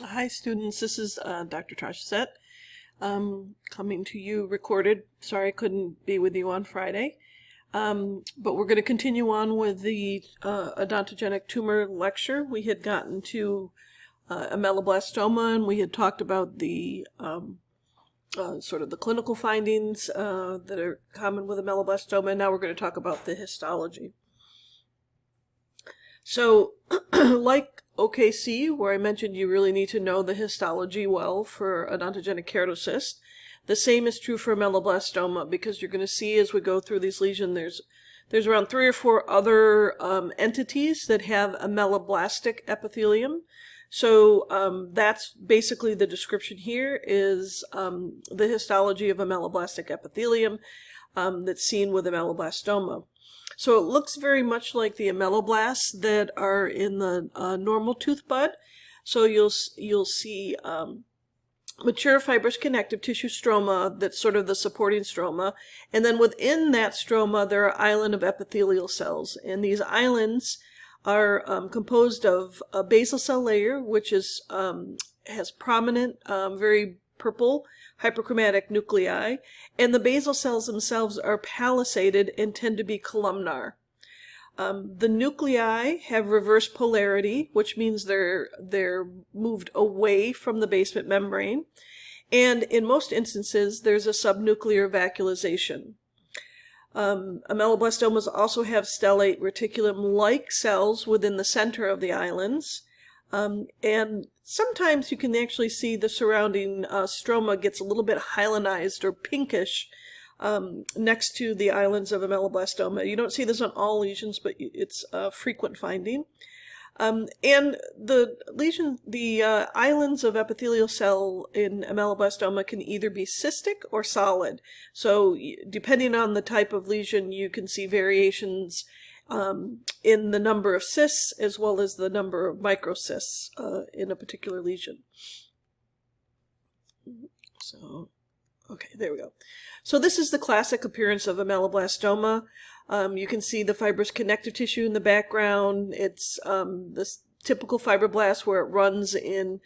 Hi students, this is Dr. Trashset coming to you recorded. Sorry I couldn't be with you on Friday, but we're going to continue on with the odontogenic tumor lecture. We had gotten to ameloblastoma, and we had talked about the sort of the clinical findings that are common with ameloblastoma, and now we're going to talk about the histology. So, like OKC, where I mentioned you really need to know the histology well for odontogenic keratocyst, the same is true for ameloblastoma, because you're going to see as we go through these lesions, there's around 3 or 4 other entities that have ameloblastic epithelium. So that's basically the description here is the histology of ameloblastic epithelium that's seen with ameloblastoma. So it looks very much like the ameloblasts that are in the normal tooth bud. So you'll see mature fibrous connective tissue stroma that's sort of the supporting stroma. And then within that stroma, there are islands of epithelial cells. And these islands are composed of a basal cell layer, which is has prominent, very purple hyperchromatic nuclei, and the basal cells themselves are palisaded and tend to be columnar. The nuclei have reverse polarity, which means they're moved away from the basement membrane, and in most instances there's a subnuclear vacuolization. Ameloblastomas also have stellate reticulum-like cells within the center of the islands, and sometimes you can actually see the surrounding stroma gets a little bit hyalinized or pinkish next to the islands of ameloblastoma. You don't see this on all lesions, but it's a frequent finding. And the islands of epithelial cell in ameloblastoma can either be cystic or solid. So depending on the type of lesion, you can see variations in the number of cysts as well as the number of microcysts in a particular lesion. So, okay, there we go. So this is the classic appearance of ameloblastoma. You can see the fibrous connective tissue in the background. It's this typical fibroblast where it runs in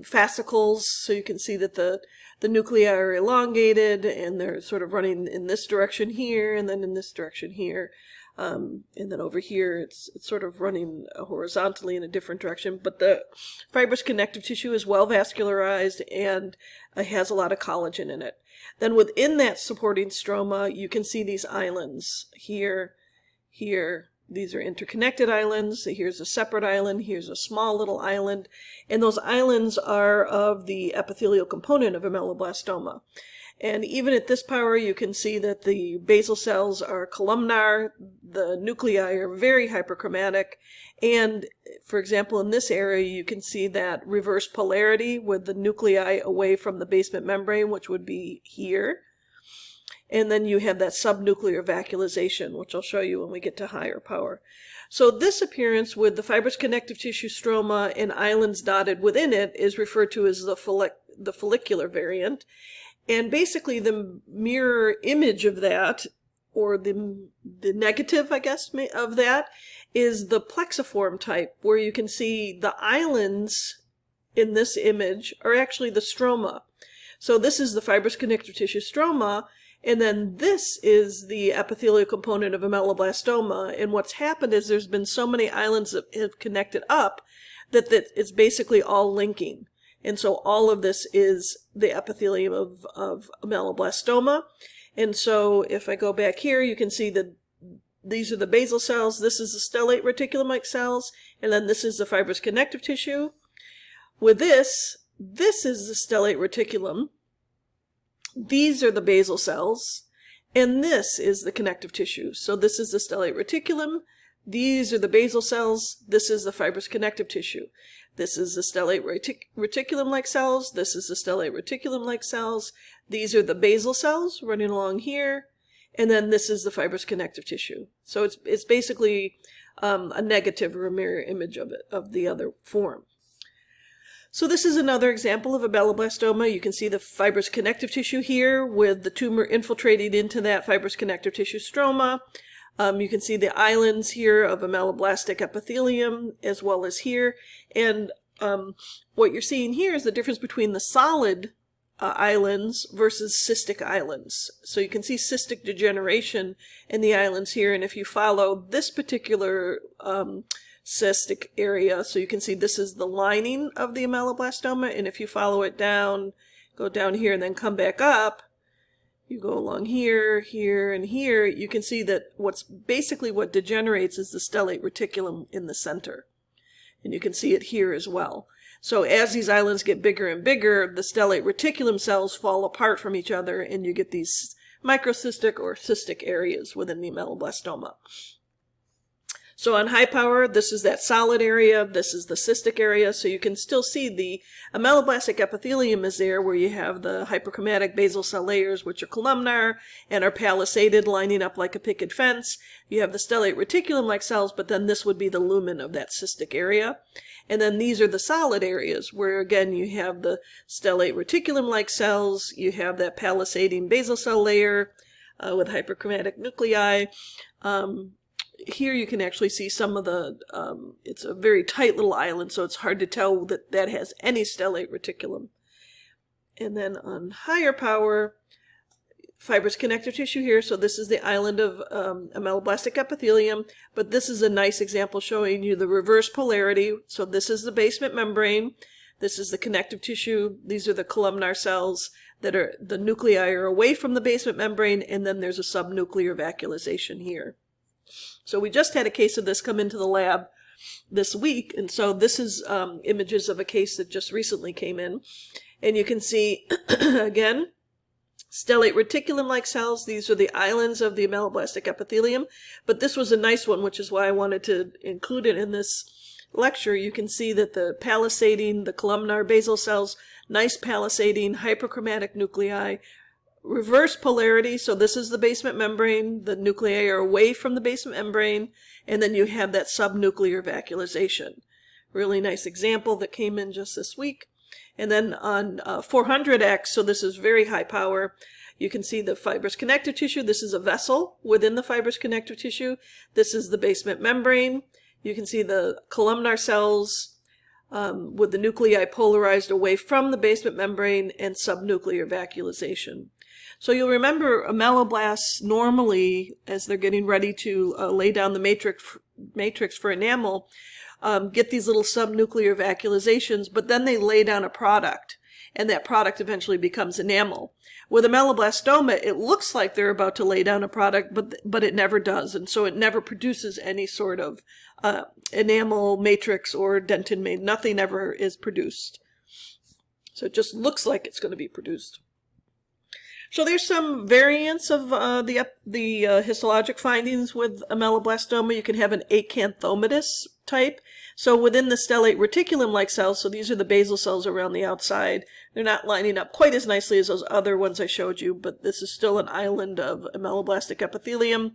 fascicles, so you can see that the nuclei are elongated and they're sort of running in this direction here and then in this direction here. And then over here, it's sort of running horizontally in a different direction. But the fibrous connective tissue is well vascularized and has a lot of collagen in it. Then within that supporting stroma, you can see these islands here, here. These are interconnected islands. Here's a separate island. Here's a small little island. And those islands are of the epithelial component of ameloblastoma. And even at this power, you can see that the basal cells are columnar, the nuclei are very hyperchromatic, and for example, in this area, you can see that reverse polarity with the nuclei away from the basement membrane, which would be here. And then you have that subnuclear vacuolization, which I'll show you when we get to higher power. So this appearance with the fibrous connective tissue stroma and islands dotted within it is referred to as the follicular variant. And basically the mirror image of that, or the negative, I guess, of that, is the plexiform type, where you can see the islands in this image are actually the stroma. So this is the fibrous connective tissue stroma, and then this is the epithelial component of ameloblastoma. And what's happened is there's been so many islands that have connected up that it's basically all linking. And so all of this is the epithelium of ameloblastoma. And so if I go back here, you can see that these are the basal cells, this is the stellate reticulum-like cells, and then this is the fibrous connective tissue. With this is the stellate reticulum, these are the basal cells, and this is the connective tissue. So this is the stellate reticulum, these are the basal cells, this is the fibrous connective tissue. This is the stellate reticulum-like cells. This is the stellate reticulum-like cells. These are the basal cells running along here. And then this is the fibrous connective tissue. So it's basically a negative or a mirror image of it, of the other form. So this is another example of ameloblastoma. You can see the fibrous connective tissue here with the tumor infiltrating into that fibrous connective tissue stroma. You can see the islands here of ameloblastic epithelium as well as here. And what you're seeing here is the difference between the solid islands versus cystic islands. So you can see cystic degeneration in the islands here, and if you follow this particular cystic area, so you can see this is the lining of the ameloblastoma, and if you follow it down, go down here and then come back up, you go along here, here, and here, you can see that what degenerates is the stellate reticulum in the center. And you can see it here as well. So as these islands get bigger and bigger, the stellate reticulum cells fall apart from each other, and you get these microcystic or cystic areas within the ameloblastoma. So on high power, this is that solid area, this is the cystic area, so you can still see the ameloblastic epithelium is there, where you have the hyperchromatic basal cell layers, which are columnar and are palisaded, lining up like a picket fence. You have the stellate reticulum-like cells, but then this would be the lumen of that cystic area. And then these are the solid areas, where again you have the stellate reticulum-like cells, you have that palisading basal cell layer with hyperchromatic nuclei. Here you can actually see some of the, it's a very tight little island, so it's hard to tell that that has any stellate reticulum. And then on higher power, fibrous connective tissue here, so this is the island of ameloblastic epithelium, but this is a nice example showing you the reverse polarity. So this is the basement membrane, this is the connective tissue, these are the columnar cells that are, the nuclei are away from the basement membrane, and then there's a subnuclear vacuolization here. So we just had a case of this come into the lab this week, and so this is images of a case that just recently came in. And you can see, again, stellate reticulum-like cells. These are the islands of the ameloblastic epithelium, but this was a nice one, which is why I wanted to include it in this lecture. You can see that the palisading, the columnar basal cells, nice palisading, hyperchromatic nuclei, reverse polarity, so this is the basement membrane, the nuclei are away from the basement membrane, and then you have that subnuclear vacuolization. Really nice example that came in just this week. And then on 400X, so this is very high power, you can see the fibrous connective tissue. This is a vessel within the fibrous connective tissue. This is the basement membrane. You can see the columnar cells with the nuclei polarized away from the basement membrane, and subnuclear vacuolization. So you'll remember ameloblasts normally, as they're getting ready to lay down the matrix for enamel, get these little subnuclear vacuolizations, but then they lay down a product, and that product eventually becomes enamel. With ameloblastoma, it looks like they're about to lay down a product, but it never does, and so it never produces any sort of enamel matrix or dentin matrix. Nothing ever is produced. So it just looks like it's going to be produced. So there's some variants of the histologic findings with ameloblastoma. You can have an acanthomatous type. So within the stellate reticulum-like cells, so these are the basal cells around the outside, they're not lining up quite as nicely as those other ones I showed you, but this is still an island of ameloblastic epithelium.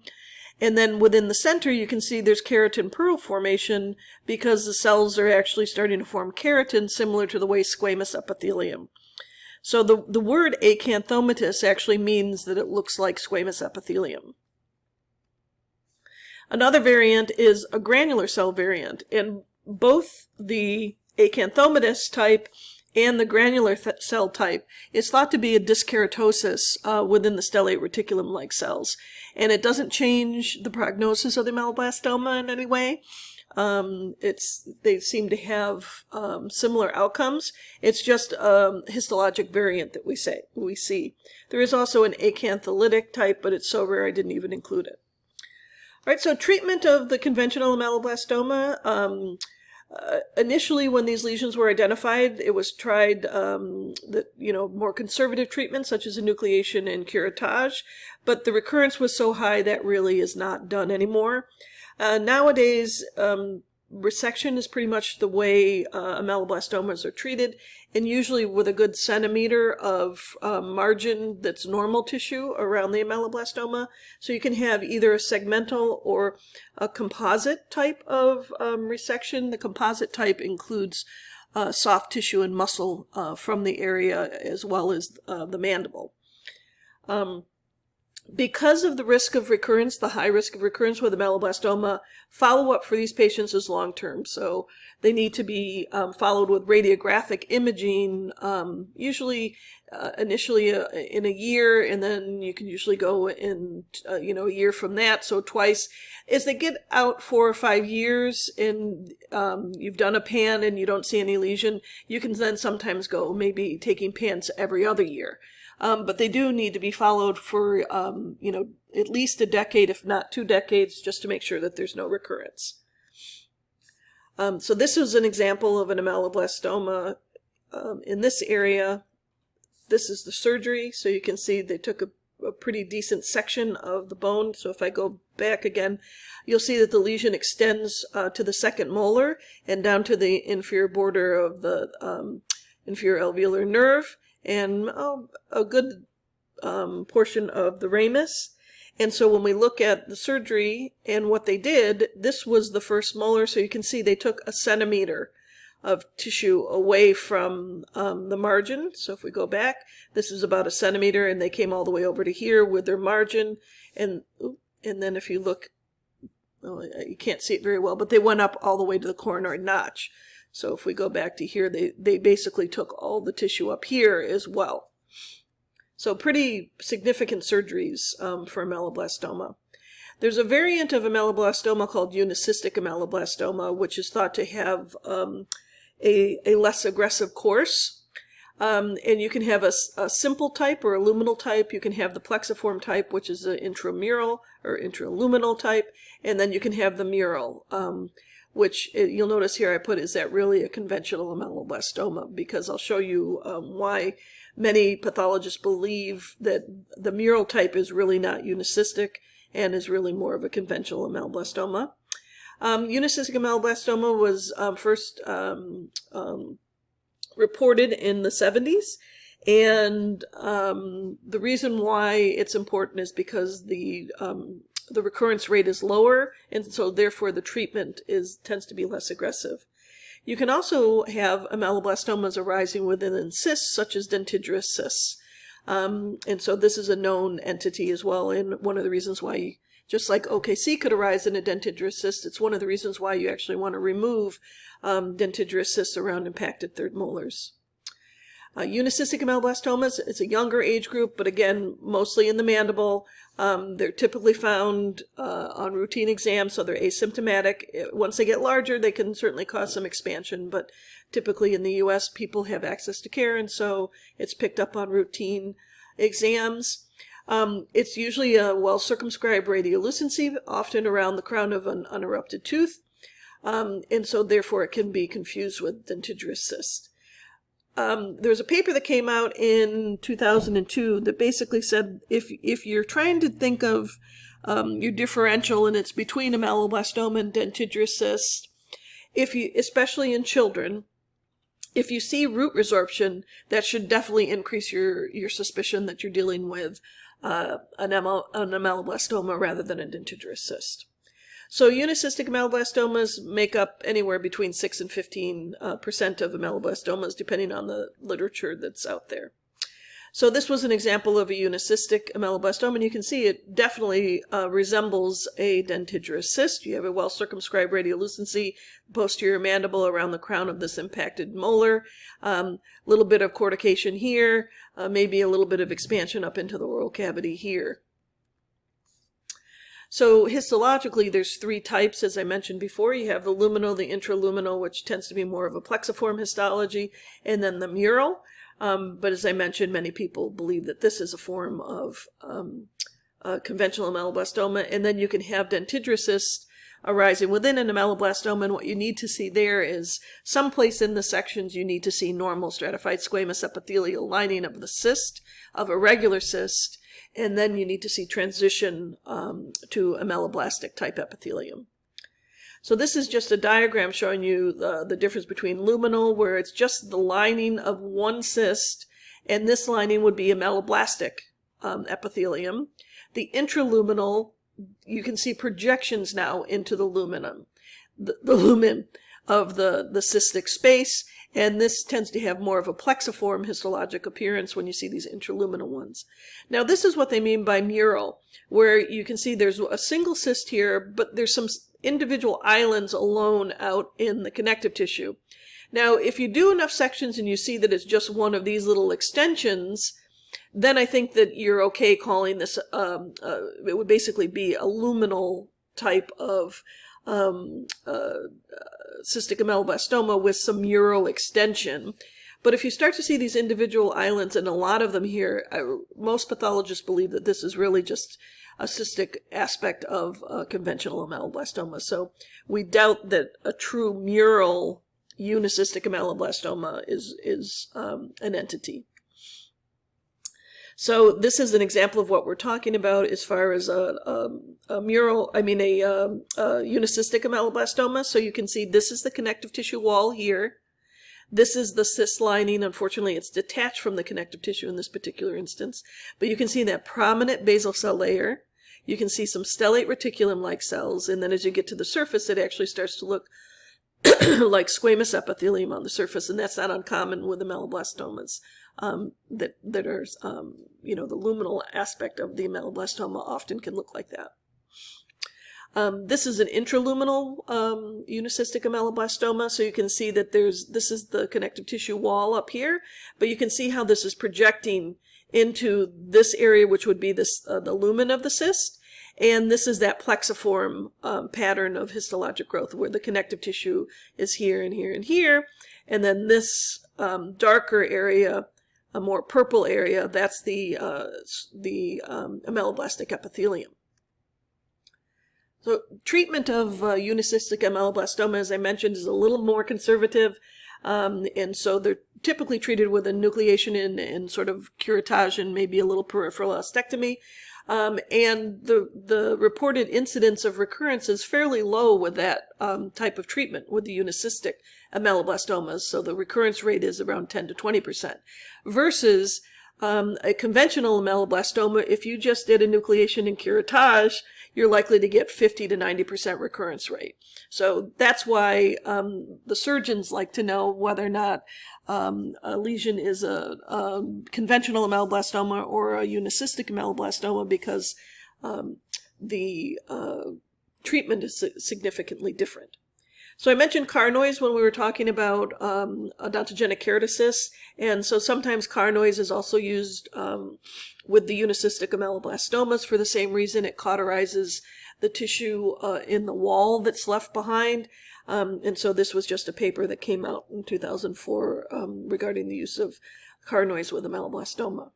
And then within the center, you can see there's keratin pearl formation, because the cells are actually starting to form keratin, similar to the way squamous epithelium. So the word acanthomatous actually means that it looks like squamous epithelium. Another variant is a granular cell variant, and both the acanthomatous type and the granular cell type is thought to be a dyskeratosis within the stellate reticulum-like cells. And it doesn't change the prognosis of the ameloblastoma in any way. They seem to have similar outcomes. It's just a histologic variant that we see. There is also an acantholytic type, but it's so rare I didn't even include it. All right, so treatment of the conventional ameloblastoma. Initially, when these lesions were identified, it was tried more conservative treatments such as enucleation and curettage, but the recurrence was so high that really is not done anymore. Nowadays, resection is pretty much the way ameloblastomas are treated, and usually with a good centimeter of margin that's normal tissue around the ameloblastoma. So you can have either a segmental or a composite type of resection. The composite type includes soft tissue and muscle from the area, as well as the mandible. Because of the risk of recurrence, the high risk of recurrence with ameloblastoma, follow-up for these patients is long-term. So they need to be followed with radiographic imaging, usually initially in a year, and then you can usually go in, a year from that, so twice. As they get out 4 or 5 years and you've done a pan and you don't see any lesion, you can then sometimes go maybe taking pans every other year. But they do need to be followed for, at least a decade, if not 2 decades, just to make sure that there's no recurrence. So this is an example of an ameloblastoma in this area. This is the surgery. So you can see they took a pretty decent section of the bone. So if I go back again, you'll see that the lesion extends to the second molar and down to the inferior border of the inferior alveolar nerve, and a good portion of the ramus. And so when we look at the surgery and what they did, this was the first molar. So you can see they took 1 centimeter of tissue away from the margin. So if we go back, this is about 1 centimeter, and they came all the way over to here with their margin. And then if you look, you can't see it very well, but they went up all the way to the coronary notch. So if we go back to here, they basically took all the tissue up here as well. So pretty significant surgeries for ameloblastoma. There's a variant of ameloblastoma called unicystic ameloblastoma, which is thought to have a less aggressive course. And you can have a simple type or a luminal type. You can have the plexiform type, which is an intramural or intraluminal type. And then you can have the mural, which you'll notice here I put, is that really a conventional ameloblastoma? Because I'll show you why many pathologists believe that the mural type is really not unicystic and is really more of a conventional ameloblastoma. Unicystic ameloblastoma was first reported in the 70s, and the reason why it's important is because the recurrence rate is lower, and so therefore the treatment tends to be less aggressive. You can also have ameloblastomas arising within cysts, such as dentigerous cysts. And so this is a known entity as well, and one of the reasons why, just like OKC could arise in a dentigerous cyst, it's one of the reasons why you actually want to remove dentigerous cysts around impacted third molars. Unicystic ameloblastomas, it's a younger age group, but again, mostly in the mandible. They're typically found on routine exams, so they're asymptomatic. Once they get larger, they can certainly cause some expansion, but typically in the U.S., people have access to care, and so it's picked up on routine exams. It's usually a well-circumscribed radiolucency, often around the crown of an unerupted tooth, and so therefore it can be confused with dentigerous cyst. There's a paper that came out in 2002 that basically said if you're trying to think of your differential and it's between ameloblastoma and dentigerous cyst, especially in children, if you see root resorption, that should definitely increase your suspicion that you're dealing with an ameloblastoma rather than a dentigerous cyst. So unicystic ameloblastomas make up anywhere between 6 and 15% of ameloblastomas, depending on the literature that's out there. So this was an example of a unicystic ameloblastoma, and you can see it definitely resembles a dentigerous cyst. You have a well-circumscribed radiolucency, posterior mandible around the crown of this impacted molar, little bit of cortication here, maybe a little bit of expansion up into the oral cavity here. So histologically, there's 3 types, as I mentioned before. You have the luminal, the intraluminal, which tends to be more of a plexiform histology, and then the mural. But as I mentioned, many people believe that this is a form of conventional ameloblastoma. And then you can have dentigerous cysts arising within an ameloblastoma, and what you need to see there is someplace in the sections you need to see normal stratified squamous epithelial lining of the cyst, of a regular cyst, and then you need to see transition to ameloblastic type epithelium. So this is just a diagram showing you the difference between luminal, where it's just the lining of one cyst, and this lining would be ameloblastic epithelium. The intraluminal, you can see projections now into the lumen of the cystic space, And this tends to have more of a plexiform histologic appearance when you see these intraluminal ones. Now, this is what they mean by mural, where you can see there's a single cyst here, but there's some individual islands alone out in the connective tissue. Now, if you do enough sections and you see that it's just one of these little extensions, then I think that you're okay calling this, it would basically be a luminal type of cystic ameloblastoma with some mural extension. But if you start to see these individual islands, and a lot of them here, most pathologists believe that this is really just a cystic aspect of conventional ameloblastoma. So we doubt that a true mural unicystic ameloblastoma is an entity. So this is an example of what we're talking about as far as a unicystic ameloblastoma. So you can see this is the connective tissue wall here. This is the cyst lining. Unfortunately, it's detached from the connective tissue in this particular instance. But you can see that prominent basal cell layer. You can see some stellate reticulum-like cells. And then as you get to the surface, it actually starts to look like squamous epithelium on the surface. And that's not uncommon with ameloblastomas. That are, the luminal aspect of the ameloblastoma often can look like that. This is an intraluminal unicystic ameloblastoma, so you can see that this is the connective tissue wall up here, but you can see how this is projecting into this area, which would be the lumen of the cyst, and this is that plexiform pattern of histologic growth, where the connective tissue is here and here and here, and then this darker area, a more purple area, that's the ameloblastic epithelium. So treatment of unicystic ameloblastoma, as I mentioned, is a little more conservative, and so they're typically treated with enucleation and sort of curettage and maybe a little peripheral ostectomy. And the reported incidence of recurrence is fairly low with that type of treatment with the unicystic ameloblastomas. So the recurrence rate is around 10 to 20%. Versus a conventional ameloblastoma, if you just did enucleation and curettage, you're likely to get 50 to 90% recurrence rate. So that's why the surgeons like to know whether or not a lesion is a conventional ameloblastoma or a unicystic ameloblastoma, because the treatment is significantly different. So I mentioned carnoids when we were talking about odontogenic keratocysts, and so sometimes carnoids is also used with the unicystic ameloblastomas for the same reason. It cauterizes the tissue in the wall that's left behind, and so this was just a paper that came out in 2004 regarding the use of carnoids with ameloblastoma.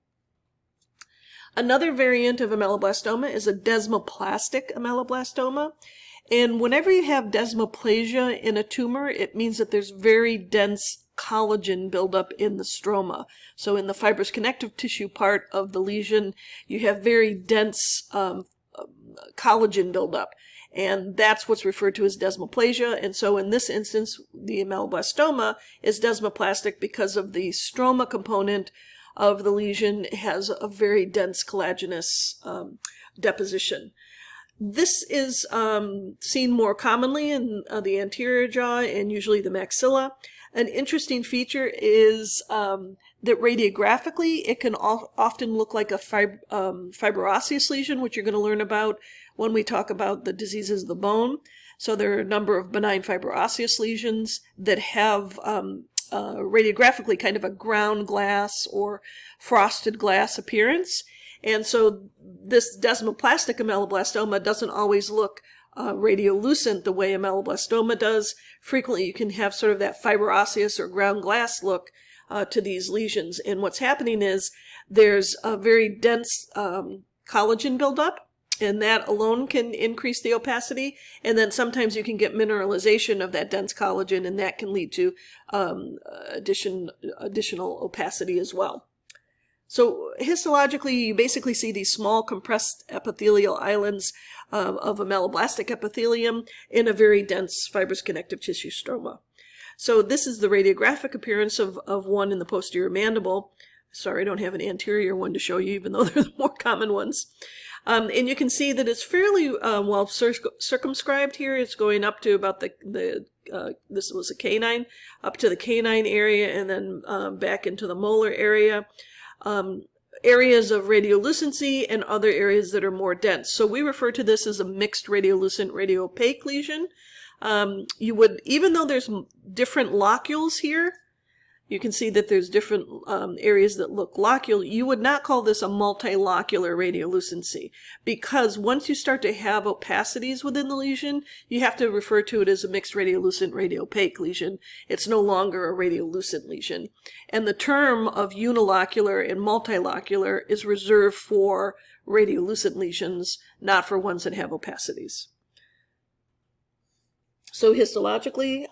Another variant of ameloblastoma is a desmoplastic ameloblastoma. And whenever you have desmoplasia in a tumor, it means that there's very dense collagen buildup in the stroma. So in the fibrous connective tissue part of the lesion, you have very dense collagen buildup. And that's what's referred to as desmoplasia. And so in this instance, the ameloblastoma is desmoplastic because of the stroma component of the lesion has a very dense collagenous deposition. This is seen more commonly in the anterior jaw and usually the maxilla. An interesting feature is that radiographically it can often look like a fibroosseous lesion, which you're going to learn about when we talk about the diseases of the bone. So there are a number of benign fibroosseous lesions that have radiographically kind of a ground glass or frosted glass appearance. And so this desmoplastic ameloblastoma doesn't always look radiolucent the way ameloblastoma does. Frequently you can have sort of that fibroosseous or ground glass look to these lesions. And what's happening is there's a very dense collagen buildup, and that alone can increase the opacity. And then sometimes you can get mineralization of that dense collagen, and that can lead to additional opacity as well. So histologically, you basically see these small compressed epithelial islands of ameloblastic epithelium in a very dense fibrous connective tissue stroma. So this is the radiographic appearance of one in the posterior mandible. Sorry, I don't have an anterior one to show you, even though they're the more common ones. And you can see that it's fairly well circumscribed here. It's going up to about this was a canine, up to the canine area, and then back into the molar area. Areas of radiolucency and other areas that are more dense. So we refer to this as a mixed radiolucent radiopaque lesion. You would, even though there's different locules here, you can see that there's different areas that look loculal. You would not call this a multilocular radiolucency, because once you start to have opacities within the lesion, you have to refer to it as a mixed radiolucent radiopaque lesion. It's no longer a radiolucent lesion. And the term of unilocular and multilocular is reserved for radiolucent lesions, not for ones that have opacities. So histologically,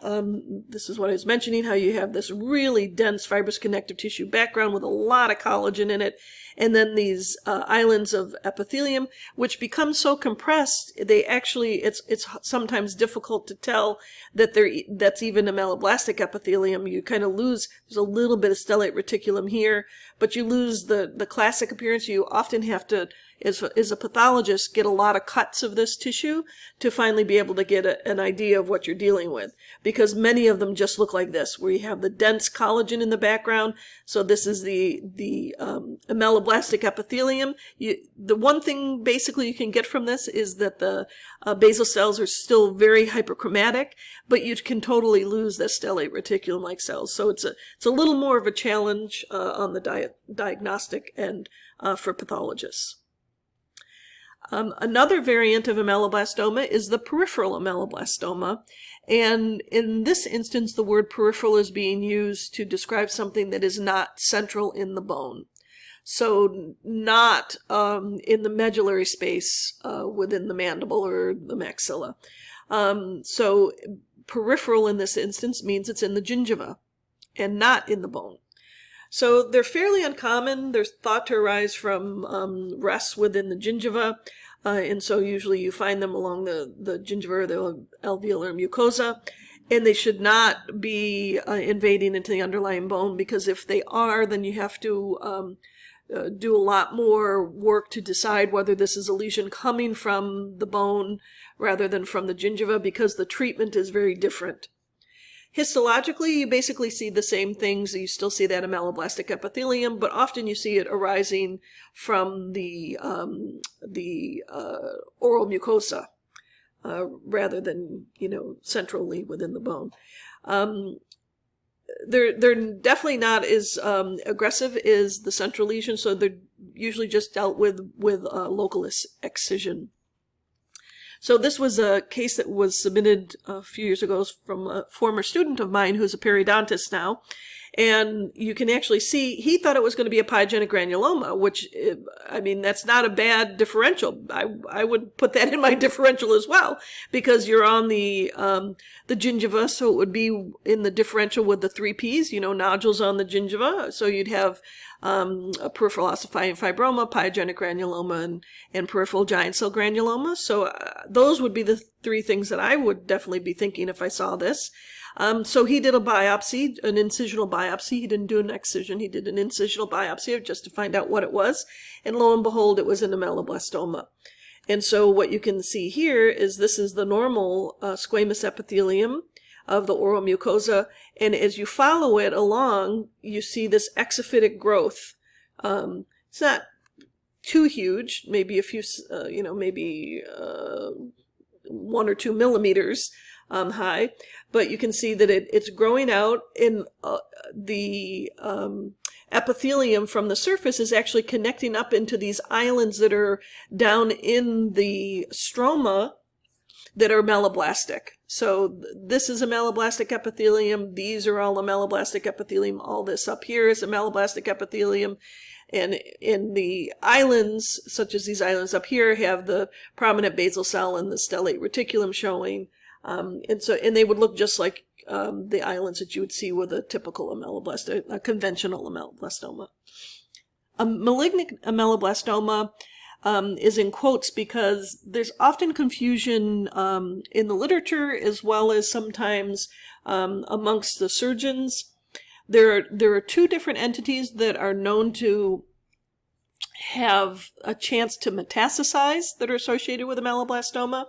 this is what I was mentioning, how you have this really dense fibrous connective tissue background with a lot of collagen in it, and then these islands of epithelium, which become so compressed, they actually, it's sometimes difficult to tell that that's even a ameloblastic epithelium. You kind of lose, there's a little bit of stellate reticulum here, but you lose the classic appearance. You often have to, as a pathologist, get a lot of cuts of this tissue to finally be able to get an idea of what you're dealing with, because many of them just look like this, where you have the dense collagen in the background. So this is the ameloblastic epithelium. The one thing basically you can get from this is that the basal cells are still very hyperchromatic, but you can totally lose the stellate reticulum-like cells. So it's a little more of a challenge on the diagnostic end for pathologists. Another variant of ameloblastoma is the peripheral ameloblastoma. And in this instance, the word peripheral is being used to describe something that is not central in the bone. So not in the medullary space within the mandible or the maxilla. So peripheral in this instance means it's in the gingiva and not in the bone. So they're fairly uncommon. They're thought to arise from rests within the gingiva, and so usually you find them along the gingiva or the alveolar mucosa, and they should not be invading into the underlying bone, because if they are, then you have to do a lot more work to decide whether this is a lesion coming from the bone rather than from the gingiva, because the treatment is very different. Histologically, you basically see the same things. You still see that ameloblastic epithelium, but often you see it arising from the oral mucosa rather than, centrally within the bone. They're definitely not as aggressive as the central lesion, so they're usually just dealt with local excision. So this was a case that was submitted a few years ago from a former student of mine who's a periodontist now. And you can actually see, he thought it was going to be a pyogenic granuloma, which, I mean, that's not a bad differential. I would put that in my differential as well, because you're on the gingiva, so it would be in the differential with the 3 Ps, nodules on the gingiva. So you'd have a peripheral ossifying fibroma, pyogenic granuloma, and peripheral giant cell granuloma. So those would be the 3 things that I would definitely be thinking if I saw this. So he did a biopsy, an incisional biopsy. He didn't do an excision. He did an incisional biopsy just to find out what it was. And lo and behold, it was an ameloblastoma. And so what you can see here is this is the normal squamous epithelium of the oral mucosa. And as you follow it along, you see this exophytic growth. It's not too huge, maybe a few, maybe 1 or 2 millimeters high, but you can see that it's growing out, in the epithelium from the surface is actually connecting up into these islands that are down in the stroma that are ameloblastic. So this is ameloblastic epithelium. These are all ameloblastic epithelium. All this up here is ameloblastic epithelium. And in the islands, such as these islands up here, have the prominent basal cell and the stellate reticulum showing. And they would look just like the islands that you would see with a typical a conventional ameloblastoma. A malignant ameloblastoma is in quotes because there's often confusion in the literature, as well as sometimes amongst the surgeons. There are two different entities that are known to have a chance to metastasize that are associated with ameloblastoma.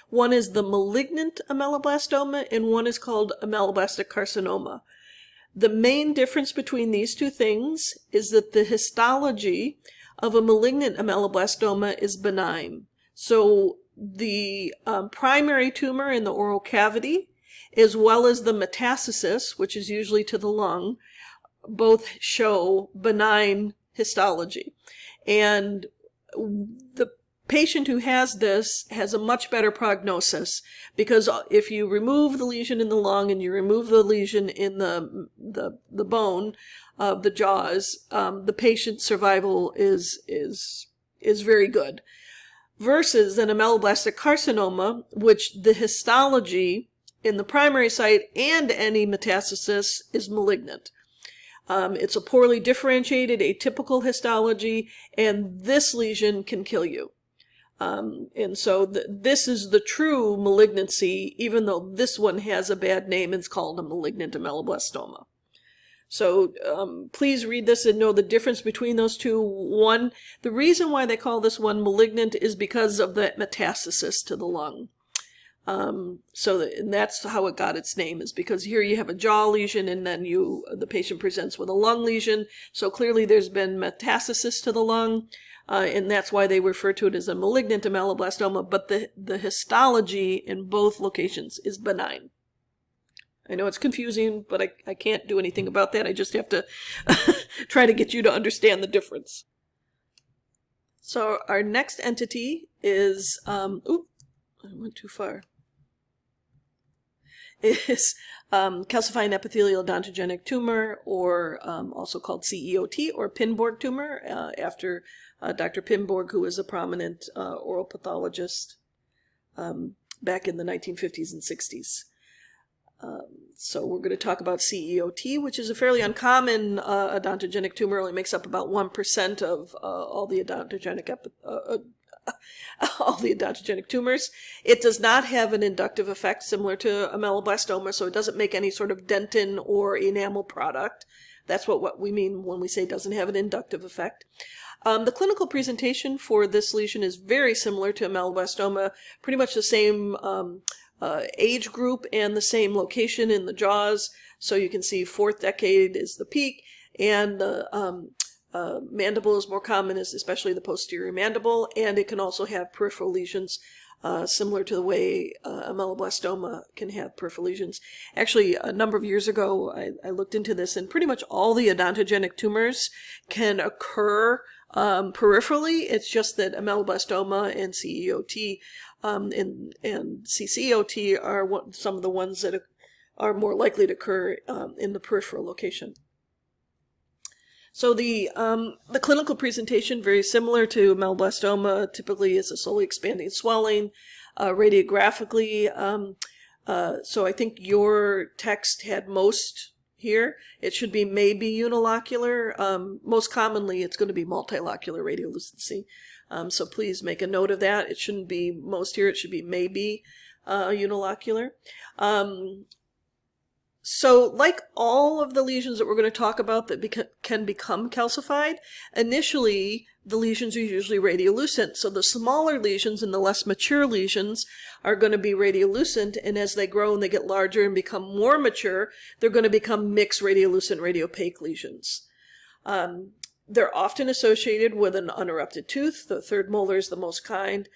One is the malignant ameloblastoma, and one is called ameloblastic carcinoma. The main difference between these two things is that the histology of a malignant ameloblastoma is benign. So the primary tumor in the oral cavity, as well as the metastasis, which is usually to the lung, both show benign histology. And the patient who has this has a much better prognosis, because if you remove the lesion in the lung and you remove the lesion in the bone of the jaws, the patient's survival is very good. Versus an ameloblastic carcinoma, which the histology in the primary site and any metastasis is malignant. It's a poorly differentiated, atypical histology, and this lesion can kill you. And so this is the true malignancy, even though this one has a bad name and it's called a malignant ameloblastoma. So please read this and know the difference between those two. One, the reason why they call this one malignant is because of the metastasis to the lung. And that's how it got its name, is because here you have a jaw lesion and then the patient presents with a lung lesion. So clearly there's been metastasis to the lung, and that's why they refer to it as a malignant ameloblastoma, but the histology in both locations is benign. I know it's confusing, but I can't do anything about that. I just have to try to get you to understand the difference. So our next entity is, I went too far. Is calcifying epithelial odontogenic tumor, or also called CEOT, or Pinborg tumor, after Dr. Pinborg, who was a prominent oral pathologist back in the 1950s and 60s. So we're going to talk about CEOT, which is a fairly uncommon odontogenic tumor. Only makes up about 1% of all the odontogenic tumors. It does not have an inductive effect similar to ameloblastoma, so it doesn't make any sort of dentin or enamel product. That's what we mean when we say it doesn't have an inductive effect. The clinical presentation for this lesion is very similar to ameloblastoma, pretty much the same age group and the same location in the jaws. So you can see fourth decade is the peak, and the mandible is more common, especially the posterior mandible, and it can also have peripheral lesions, similar to the way ameloblastoma can have peripheral lesions. Actually, a number of years ago, I looked into this, and pretty much all the odontogenic tumors can occur peripherally. It's just that ameloblastoma and CEOT and CCOT are some of the ones that are more likely to occur in the peripheral location. So the clinical presentation, very similar to ameloblastoma, typically is a slowly expanding swelling. Radiographically, so I think your text had most here. It should be maybe unilocular. Most commonly, it's going to be multilocular radiolucency. So please make a note of that. It shouldn't be most here. It should be maybe unilocular. So like all of the lesions that we're going to talk about that can become calcified, initially the lesions are usually radiolucent. So the smaller lesions and the less mature lesions are going to be radiolucent, and as they grow and they get larger and become more mature, they're going to become mixed radiolucent radiopaque lesions. They're often associated with an unerupted tooth. The third molar is the most common,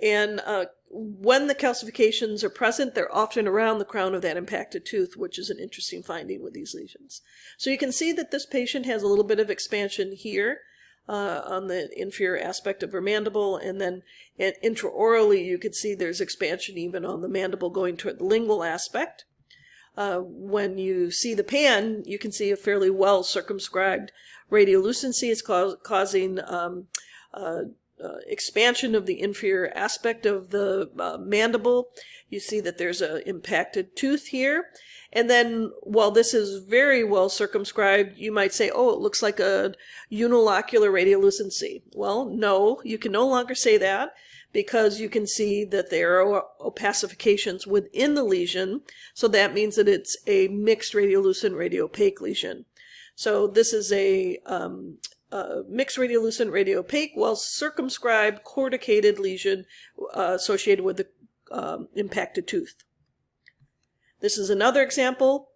and when the calcifications are present, they're often around the crown of that impacted tooth, which is an interesting finding with these lesions. So you can see that this patient has a little bit of expansion here on the inferior aspect of her mandible, and then intraorally you can see there's expansion even on the mandible going toward the lingual aspect. When you see the pan, you can see a fairly well circumscribed radiolucency. It's causing expansion of the inferior aspect of the mandible. You see that there's an impacted tooth here. And then while this is very well circumscribed, you might say, oh, it looks like a unilocular radiolucency. Well, no, you can no longer say that, because you can see that there are opacifications within the lesion. So that means that it's a mixed radiolucent radiopaque lesion. So this is a mixed radiolucent radiopaque, well circumscribed corticated lesion associated with the impacted tooth. This is another example,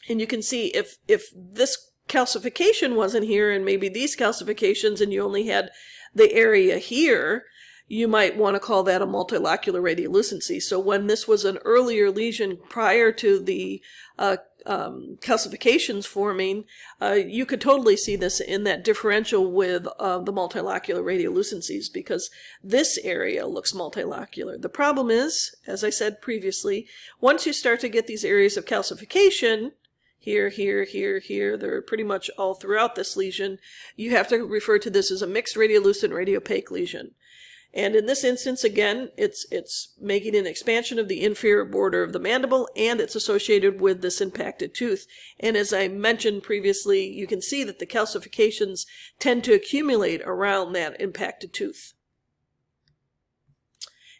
and you can see if this calcification wasn't here and maybe these calcifications and you only had the area here, you might want to call that a multilocular radiolucency. So when this was an earlier lesion prior to the calcifications forming, you could totally see this in that differential with the multilocular radiolucencies, because this area looks multilocular. The problem is, as I said previously, once you start to get these areas of calcification, here, here, here, here, they're pretty much all throughout this lesion, you have to refer to this as a mixed radiolucent radiopaque lesion. And in this instance, again, it's making an expansion of the inferior border of the mandible, and it's associated with this impacted tooth. And as I mentioned previously, you can see that the calcifications tend to accumulate around that impacted tooth.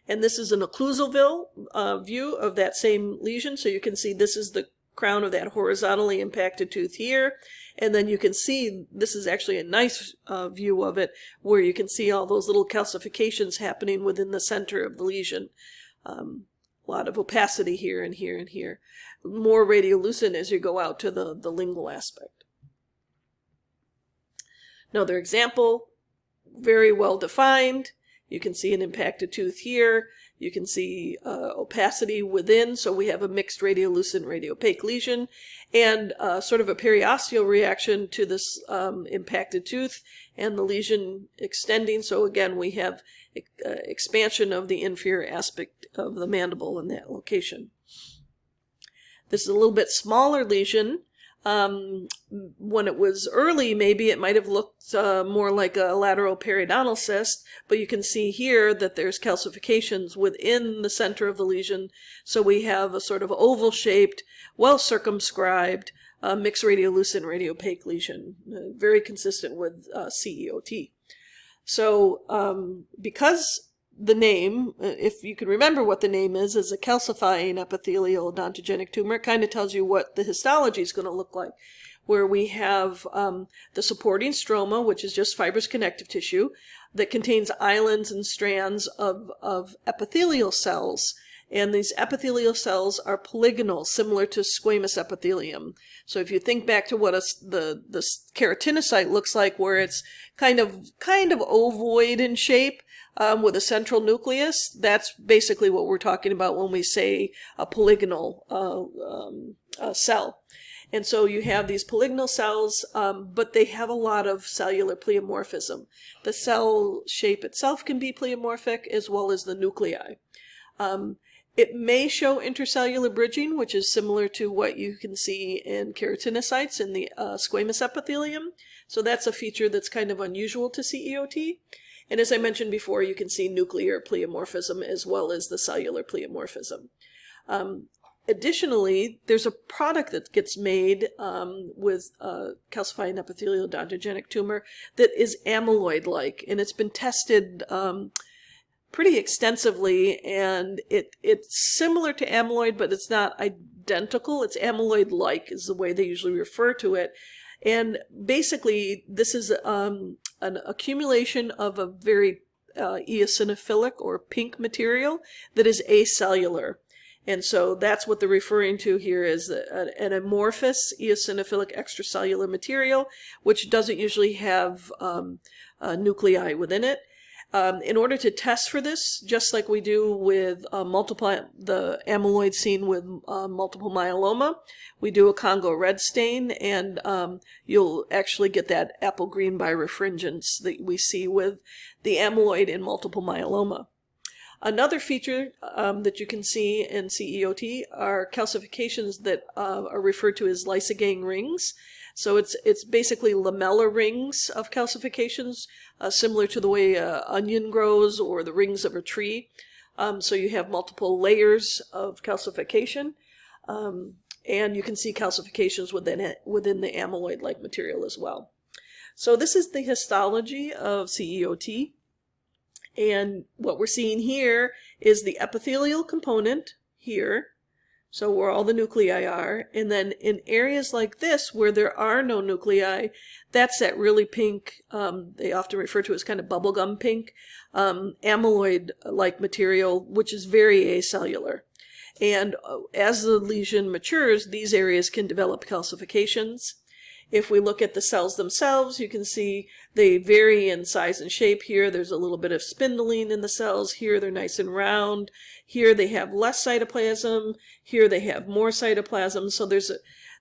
And this is an occlusal view of that same lesion. So you can see this is the crown of that horizontally impacted tooth here, and then you can see this is actually a nice view of it, where you can see all those little calcifications happening within the center of the lesion. A lot of opacity here and here and here. More radiolucent as you go out to the lingual aspect. Another example, very well defined. You can see an impacted tooth here. You can see opacity within, so we have a mixed radiolucent radiopaque lesion, and sort of a periosteal reaction to this impacted tooth and the lesion extending. So again, we have expansion of the inferior aspect of the mandible in that location. This is a little bit smaller lesion. When it was early, maybe it might have looked more like a lateral periodontal cyst, but you can see here that there's calcifications within the center of the lesion. So we have a sort of oval-shaped, well-circumscribed, mixed radiolucent radiopaque lesion, very consistent with CEOT. So because the name, if you can remember what the name is a calcifying epithelial odontogenic tumor, it kind of tells you what the histology is going to look like, where we have the supporting stroma, which is just fibrous connective tissue that contains islands and strands of epithelial cells. And these epithelial cells are polygonal, similar to squamous epithelium. So if you think back to what the keratinocyte looks like, where it's kind of ovoid in shape, with a central nucleus, that's basically what we're talking about when we say a polygonal cell. And so you have these polygonal cells, but they have a lot of cellular pleomorphism. The cell shape itself can be pleomorphic, as well as the nuclei. It may show intercellular bridging, which is similar to what you can see in keratinocytes in the squamous epithelium. So that's a feature that's kind of unusual to CEOT. And as I mentioned before, you can see nuclear pleomorphism as well as the cellular pleomorphism. Additionally, there's a product that gets made with calcifying epithelial odontogenic tumor that is amyloid-like, and it's been tested pretty extensively, and it's similar to amyloid, but it's not identical. It's amyloid-like is the way they usually refer to it. And basically, this is an accumulation of a very eosinophilic or pink material that is acellular. And so that's what they're referring to here is an amorphous eosinophilic extracellular material, which doesn't usually have nuclei within it. In order to test for this, just like we do with the amyloid seen with multiple myeloma, we do a Congo red stain, and you'll actually get that apple green birefringence that we see with the amyloid in multiple myeloma. Another feature that you can see in CEOT are calcifications that are referred to as lysogang rings. So it's basically lamellar rings of calcifications, similar to the way an onion grows or the rings of a tree. So you have multiple layers of calcification, and you can see calcifications within the amyloid-like material as well. So this is the histology of CEOT. And what we're seeing here is the epithelial component here, so where all the nuclei are, and then in areas like this where there are no nuclei, that's that really pink, they often refer to as kind of bubblegum pink, amyloid-like material, which is very acellular. And as the lesion matures, these areas can develop calcifications. If we look at the cells themselves, you can see they vary in size and shape. Here there's a little bit of spindling in the cells. Here they're nice and round. Here they have less cytoplasm. Here they have more cytoplasm. So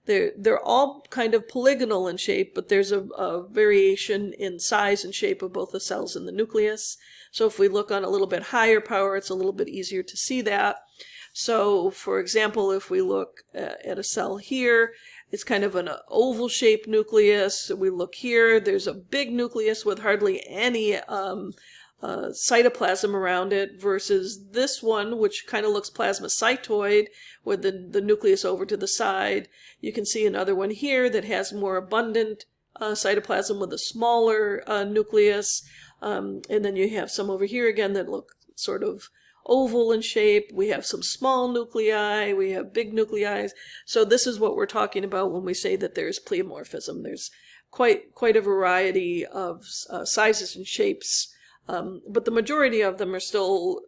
they're all kind of polygonal in shape, but there's a variation in size and shape of both the cells and the nucleus. So if we look on a little bit higher power, it's a little bit easier to see that. So for example, if we look at a cell here, it's kind of an oval-shaped nucleus. We look here, there's a big nucleus with hardly any cytoplasm around it, versus this one, which kind of looks plasmacytoid with the nucleus over to the side. You can see another one here that has more abundant cytoplasm with a smaller nucleus. And then you have some over here again that look sort of oval in shape. We have some small nuclei, we have big nuclei. So this is what we're talking about when we say that there's pleomorphism. There's quite a variety of sizes and shapes, but the majority of them are still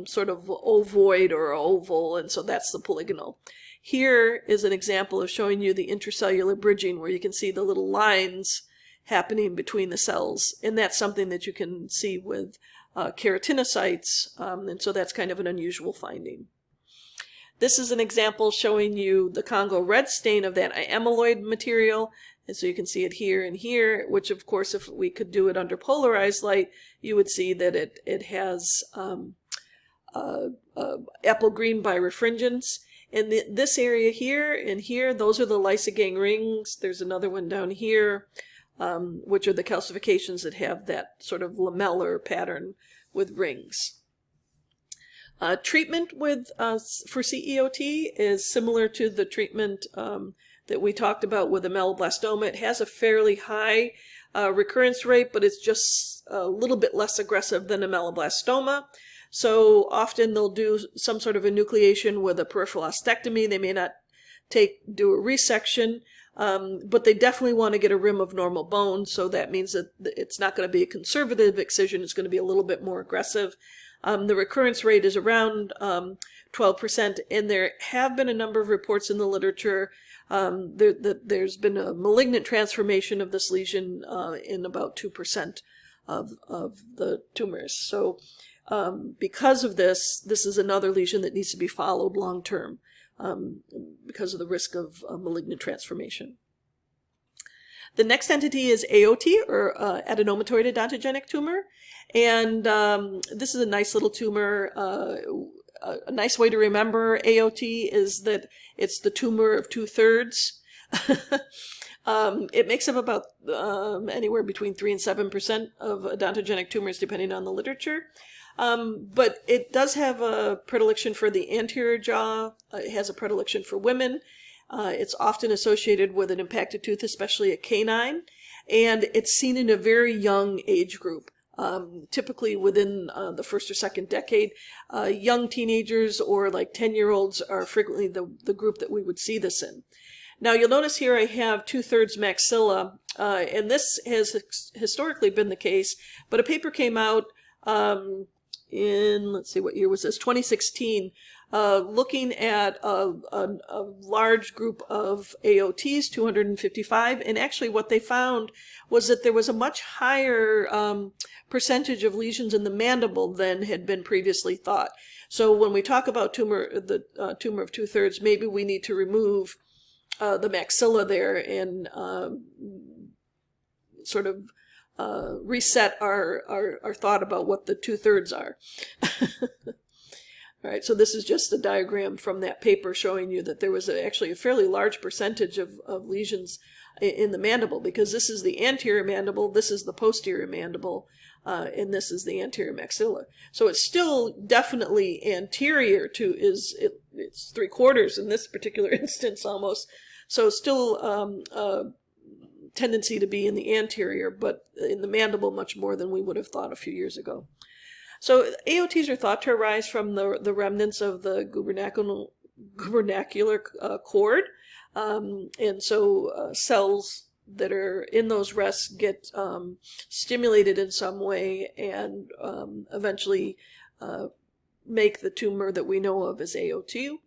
sort of ovoid or oval, and so that's the polygonal. Here is an example of showing you the intracellular bridging, where you can see the little lines happening between the cells, and that's something that you can see with keratinocytes, and so that's kind of an unusual finding. This is an example showing you the Congo red stain of that amyloid material, and so you can see it here and here, which of course if we could do it under polarized light, you would see that it has apple green birefringence. In this area here and here, those are the lysogang rings. There's another one down here, which are the calcifications that have that sort of lamellar pattern with rings. Treatment for CEOT is similar to the treatment that we talked about with ameloblastoma. It has a fairly high recurrence rate, but it's just a little bit less aggressive than ameloblastoma. So often they'll do some sort of enucleation with a peripheral ostectomy. They may not do a resection, but they definitely want to get a rim of normal bone, so that means that it's not going to be a conservative excision. It's going to be a little bit more aggressive. The recurrence rate is around 12%, and there have been a number of reports in the literature there's been a malignant transformation of this lesion in about 2% of the tumors. So because of this is another lesion that needs to be followed long-term because of the risk of malignant transformation. The next entity is AOT, or adenomatoid odontogenic tumor. And this is a nice little tumor. A nice way to remember AOT is that it's the tumor of 2/3. It makes up about anywhere between 3 and 7% of odontogenic tumors, depending on the literature. But it does have a predilection for the anterior jaw. It has a predilection for women. It's often associated with an impacted tooth, especially a canine, and it's seen in a very young age group. Typically within the first or second decade. Young teenagers or like 10-year-olds are frequently the group that we would see this in. Now you'll notice here I have 2/3 maxilla, and this has historically been the case, but a paper came out in, let's see, what year was this, 2016, looking at a large group of AOTs, 255, and actually what they found was that there was a much higher percentage of lesions in the mandible than had been previously thought. So when we talk about the tumor of 2/3, maybe we need to remove the maxilla there and sort of reset our thought about what the 2/3 are. All right, so this is just a diagram from that paper showing you that there was actually a fairly large percentage of lesions in the mandible, because this is the anterior mandible, this is the posterior mandible, and this is the anterior maxilla. So it's still definitely anterior to, it's 3/4 in this particular instance almost. So still tendency to be in the anterior, but in the mandible much more than we would have thought a few years ago. So AOTs are thought to arise from the remnants of the gubernacular cord. And so cells that are in those rests get stimulated in some way and eventually make the tumor that we know of as AOT.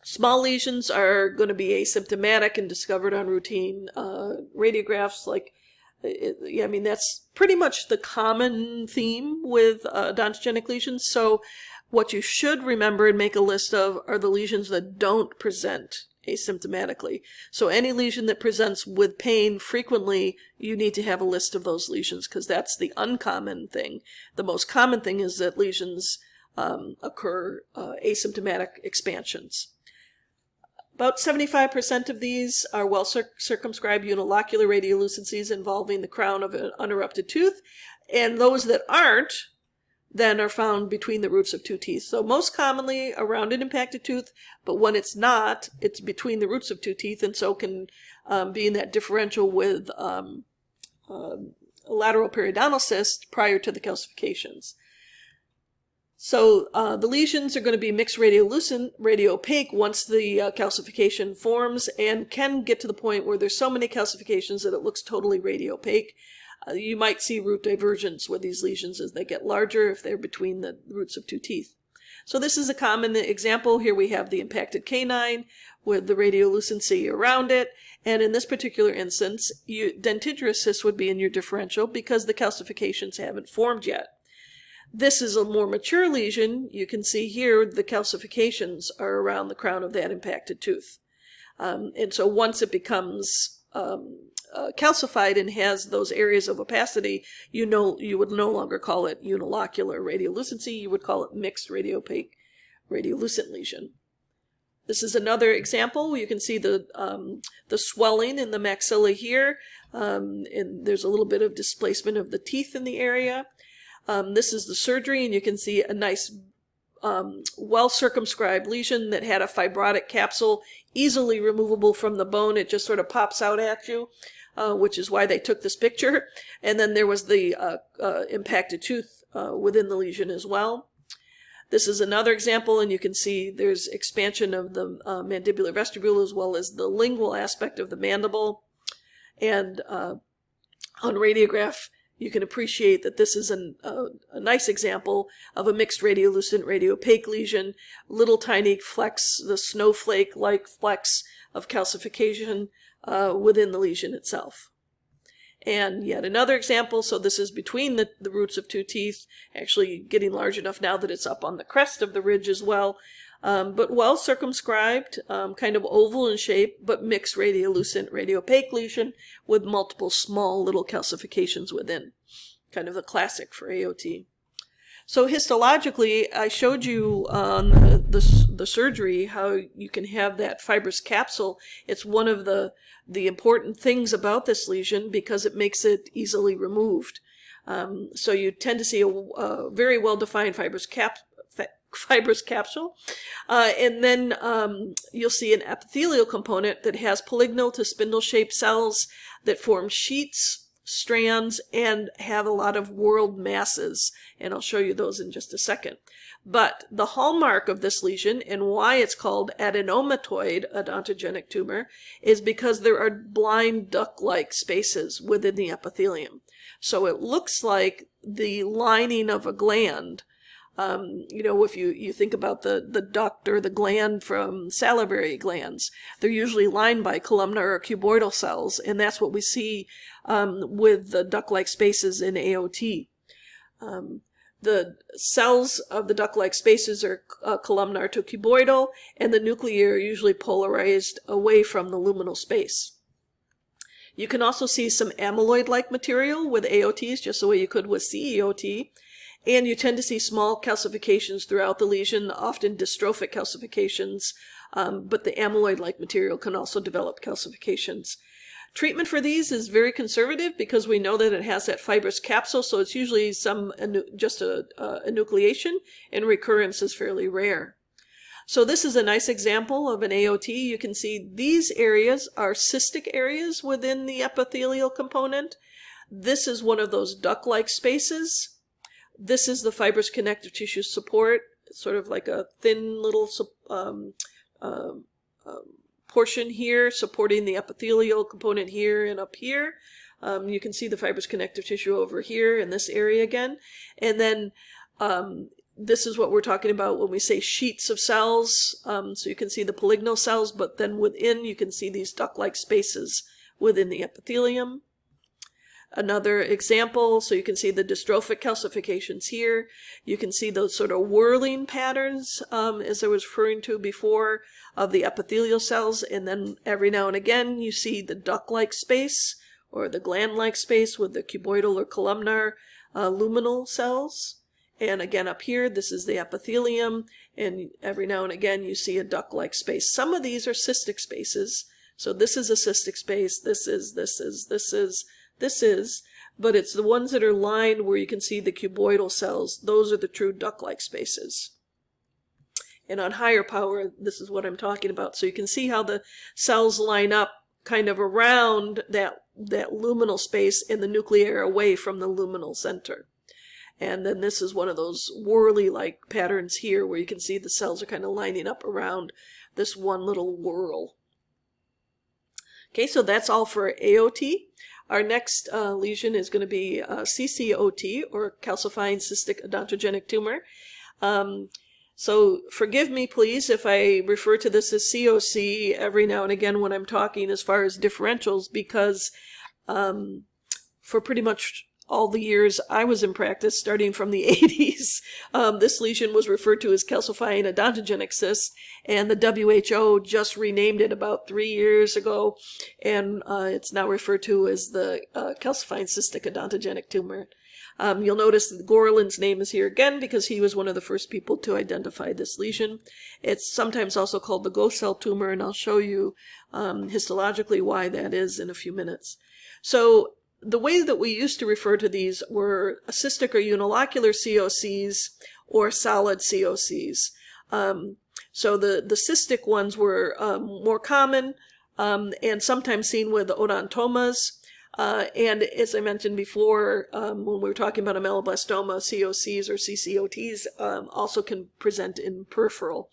Small lesions are going to be asymptomatic and discovered on routine radiographs. I mean, that's pretty much the common theme with odontogenic lesions. So what you should remember and make a list of are the lesions that don't present asymptomatically. So any lesion that presents with pain frequently, you need to have a list of those lesions because that's the uncommon thing. The most common thing is that lesions occur asymptomatic expansions. About 75% of these are well-circumscribed unilocular radiolucencies involving the crown of an unerupted tooth, and those that aren't then are found between the roots of two teeth. So most commonly around an impacted tooth, but when it's not, it's between the roots of two teeth, and so can be in that differential with a lateral periodontal cyst prior to the calcifications. So the lesions are going to be mixed radiolucent, radiopaque once the calcification forms, and can get to the point where there's so many calcifications that it looks totally radiopaque. You might see root divergence with these lesions as they get larger if they're between the roots of two teeth. So this is a common example. Here we have the impacted canine with the radiolucency around it, and in this particular instance, dentigerous cyst would be in your differential because the calcifications haven't formed yet. This is a more mature lesion. You can see here the calcifications are around the crown of that impacted tooth. And so once it becomes calcified and has those areas of opacity, you would no longer call it unilocular radiolucency. You would call it mixed radiopaque radiolucent lesion. This is another example. You can see the swelling in the maxilla here, and there's a little bit of displacement of the teeth in the area. This is the surgery, and you can see a nice well-circumscribed lesion that had a fibrotic capsule, easily removable from the bone. It just sort of pops out at you, which is why they took this picture. And then there was the impacted tooth within the lesion as well. This is another example, and you can see there's expansion of the mandibular vestibule as well as the lingual aspect of the mandible. And on radiograph, you can appreciate that this is a nice example of a mixed radiolucent radiopaque lesion, little tiny flecks, the snowflake-like flecks of calcification within the lesion itself. And yet another example, so this is between the roots of two teeth, actually getting large enough now that it's up on the crest of the ridge as well, but well circumscribed, kind of oval in shape, but mixed radiolucent radiopaque lesion with multiple small little calcifications within. Kind of a classic for AOT. So histologically, I showed you on the surgery how you can have that fibrous capsule. It's one of the important things about this lesion because it makes it easily removed. So you tend to see a very well-defined fibrous capsule. And then you'll see an epithelial component that has polygonal to spindle-shaped cells that form sheets, strands, and have a lot of whorled masses. And I'll show you those in just a second. But the hallmark of this lesion and why it's called adenomatoid odontogenic tumor is because there are blind duct-like spaces within the epithelium. So it looks like the lining of a gland. If you think about the duct or the gland from salivary glands, they're usually lined by columnar or cuboidal cells, and that's what we see with the duct-like spaces in AOT. The cells of the duct-like spaces are columnar to cuboidal, and the nuclei are usually polarized away from the luminal space. You can also see some amyloid-like material with AOTs, just the way you could with CEOT. And you tend to see small calcifications throughout the lesion, often dystrophic calcifications, but the amyloid-like material can also develop calcifications. Treatment for these is very conservative because we know that it has that fibrous capsule, so it's usually just a enucleation, and recurrence is fairly rare. So this is a nice example of an AOT. You can see these areas are cystic areas within the epithelial component. This is one of those duct-like spaces. This is the fibrous connective tissue support, sort of like a thin little portion here supporting the epithelial component here and up here. You can see the fibrous connective tissue over here in this area again. And then this is what we're talking about when we say sheets of cells. So you can see the polygonal cells, but then within you can see these duct-like spaces within the epithelium. Another example, so you can see the dystrophic calcifications here. You can see those sort of whirling patterns, as I was referring to before, of the epithelial cells. And then every now and again, you see the duct-like space or the gland-like space with the cuboidal or columnar luminal cells. And again, up here, this is the epithelium. And every now and again, you see a duct-like space. Some of these are cystic spaces. So this is a cystic space. This is, but it's the ones that are lined where you can see the cuboidal cells. Those are the true duct-like spaces. And on higher power, this is what I'm talking about. So you can see how the cells line up kind of around that luminal space and the nuclei are away from the luminal center. And then this is one of those whirly-like patterns here where you can see the cells are kind of lining up around this one little whirl. Okay, so that's all for AOT. Our next lesion is going to be CCOT, or calcifying cystic odontogenic tumor. So forgive me, please, if I refer to this as COC every now and again when I'm talking as far as differentials, because for pretty much all the years I was in practice, starting from the 80s, this lesion was referred to as calcifying odontogenic cyst, and the WHO just renamed it about 3 years ago, and it's now referred to as the calcifying cystic odontogenic tumor. You'll notice that Gorlin's name is here again because he was one of the first people to identify this lesion. It's sometimes also called the ghost cell tumor, and I'll show you histologically why that is in a few minutes. So the way that we used to refer to these were cystic or unilocular COCs or solid COCs. So the cystic ones were more common and sometimes seen with odontomas. And as I mentioned before, when we were talking about ameloblastoma, COCs or CCOTs also can present in peripheral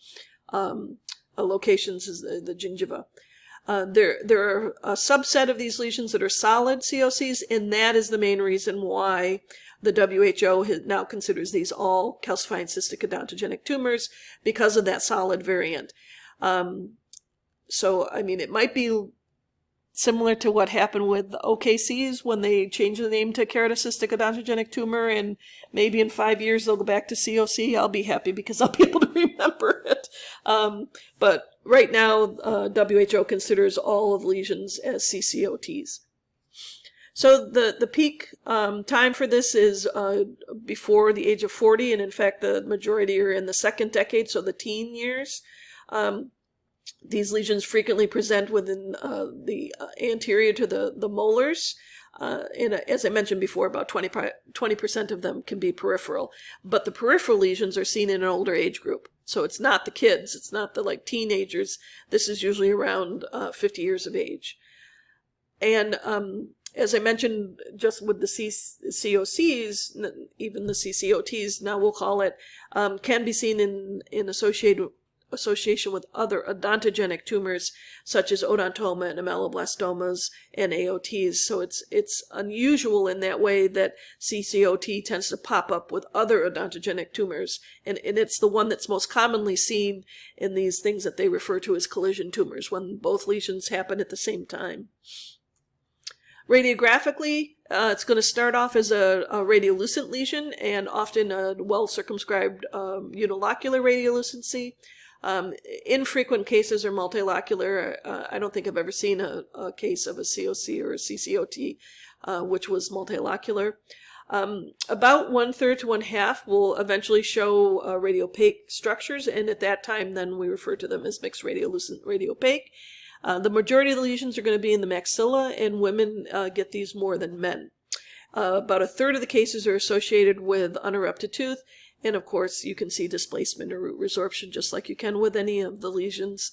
locations, as the gingiva. There are a subset of these lesions that are solid COCs, and that is the main reason why the WHO now considers these all calcifying cystic odontogenic tumors, because of that solid variant. So, I mean, it might be similar to what happened with the OKCs when they changed the name to keratocystic odontogenic tumor, and maybe in 5 years they'll go back to COC. I'll be happy because I'll be able to remember it. But right now, WHO considers all of lesions as CCOTs. So the peak time for this is before the age of 40, and in fact the majority are in the second decade, so the teen years. These lesions frequently present within the anterior to the molars. And as I mentioned before, about 20% of them can be peripheral. But the peripheral lesions are seen in an older age group. So it's not the kids, it's not the teenagers. This is usually around 50 years of age. And as I mentioned, just with the COCs, even the CCOTs, now we'll call it, can be seen in association with other odontogenic tumors such as odontoma and ameloblastomas and AOTs. So it's unusual in that way that CCOT tends to pop up with other odontogenic tumors, and it's the one that's most commonly seen in these things that they refer to as collision tumors, when both lesions happen at the same time. Radiographically, it's going to start off as a radiolucent lesion, and often a well-circumscribed unilocular radiolucency. Infrequent cases are multilocular. I don't think I've ever seen a case of a COC or a CCOT which was multilocular. About 1/3 to 1/2 will eventually show radiopaque structures, and at that time then we refer to them as mixed radiolucent radiopaque. The majority of the lesions are going to be in the maxilla, and women get these more than men. About 1/3 of the cases are associated with unerupted tooth, and of course you can see displacement or root resorption just like you can with any of the lesions.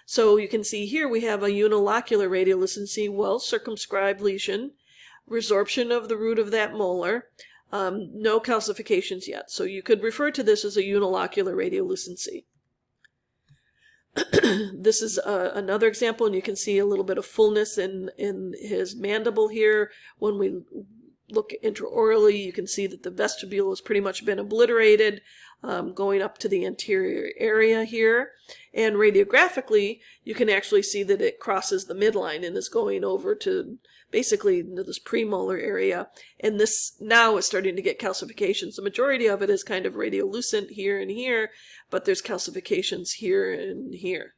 So you can see here we have a unilocular radiolucency, well circumscribed lesion. resorption of the root of that molar. No calcifications yet. So you could refer to this as a unilocular radiolucency. This is another example, and you can see a little bit of fullness in his mandible here. When we look intraorally, you can see that the vestibule has pretty much been obliterated, going up to the anterior area here. And radiographically, you can actually see that it crosses the midline and is going over to basically into this premolar area. And this now is starting to get calcifications. The majority of it is kind of radiolucent here and here, but there's calcifications here and here.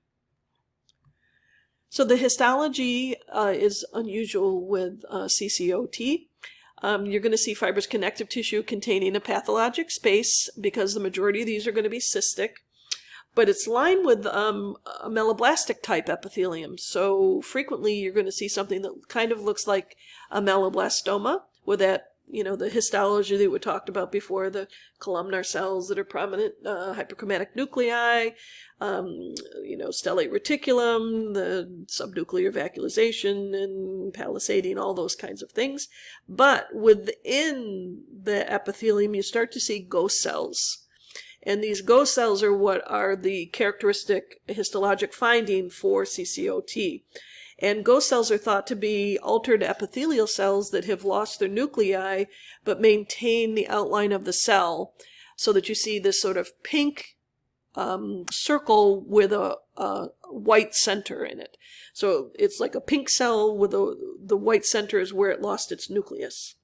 So the histology is unusual with CCOT. You're going to see fibrous connective tissue containing a pathologic space because the majority of these are going to be cystic, but it's lined with a meloblastic type epithelium. So frequently you're going to see something that kind of looks like a meloblastoma with that, the histology that we talked about before, the columnar cells that are prominent, hyperchromatic nuclei, stellate reticulum, the subnuclear vacuolization and palisading, all those kinds of things. But within the epithelium, you start to see ghost cells. And these ghost cells are what are the characteristic histologic finding for CCOT. And ghost cells are thought to be altered epithelial cells that have lost their nuclei but maintain the outline of the cell, so that you see this sort of pink circle with a white center in it. So it's like a pink cell with the white center is where it lost its nucleus.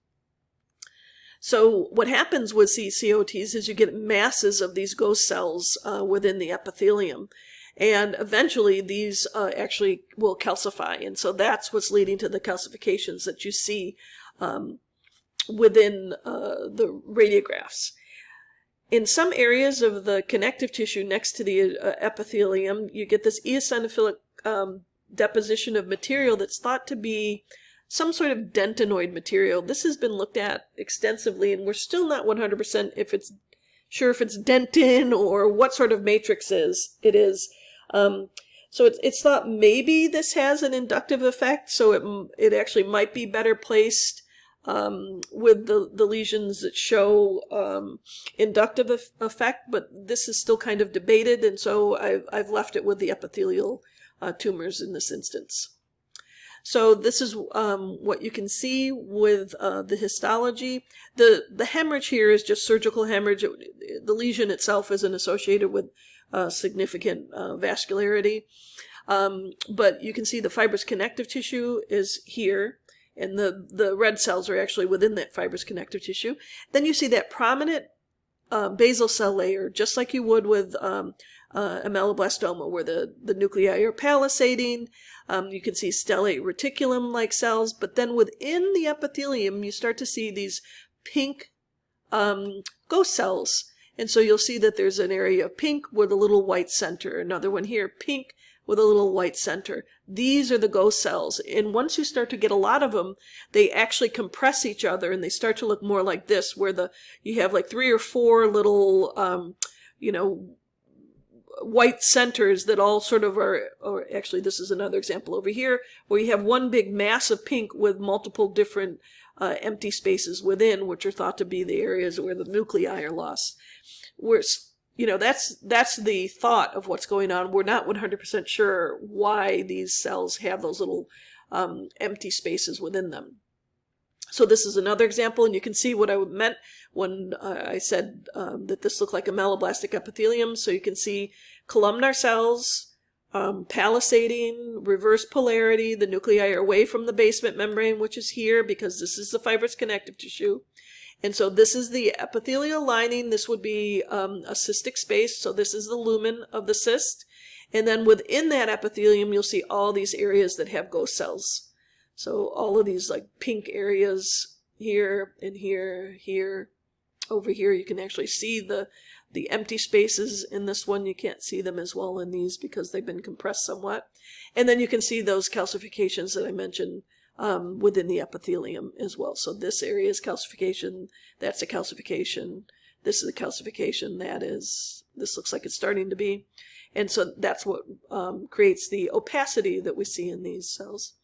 So what happens with CCOTs is you get masses of these ghost cells within the epithelium. And eventually these actually will calcify. And so that's what's leading to the calcifications that you see within the radiographs. In some areas of the connective tissue next to the epithelium, you get this eosinophilic deposition of material that's thought to be some sort of dentinoid material. This has been looked at extensively, and we're still not 100% sure if it's dentin or what sort of matrix it is. So it's thought maybe this has an inductive effect, so it actually might be better placed with the lesions that show inductive effect, but this is still kind of debated, and so I've left it with the epithelial tumors in this instance. So this is what you can see with the histology. The hemorrhage here is just surgical hemorrhage. The lesion itself isn't associated with significant vascularity. But you can see the fibrous connective tissue is here, and the red cells are actually within that fibrous connective tissue. Then you see that prominent basal cell layer, just like you would with a meloblastoma, where the nuclei are palisading. You can see stellate reticulum-like cells, but then within the epithelium, you start to see these pink ghost cells. And so you'll see that there's an area of pink with a little white center. Another one here, pink with a little white center. These are the ghost cells. And once you start to get a lot of them, they actually compress each other and they start to look more like this, where you have like 3 or 4 little, white centers that all sort of or actually this is another example over here, where you have one big mass of pink with multiple different empty spaces within, which are thought to be the areas where the nuclei are lost. That's the thought of what's going on. We're not 100% sure why these cells have those little empty spaces within them. So this is another example, and you can see what I meant when I said that this looked like a meloblastic epithelium. So you can see columnar cells, palisading, reverse polarity. The nuclei are away from the basement membrane, which is here because this is the fibrous connective tissue. And so this is the epithelial lining. This would be a cystic space. So this is the lumen of the cyst. And then within that epithelium, you'll see all these areas that have ghost cells. So all of these like pink areas here and here, here, over here, you can actually see the empty spaces. In this one, you can't see them as well in these because they've been compressed somewhat. And then you can see those calcifications that I mentioned within the epithelium as well. So this area is calcification, that's a calcification, this is a calcification, this looks like it's starting to be. And so that's what creates the opacity that we see in these cells.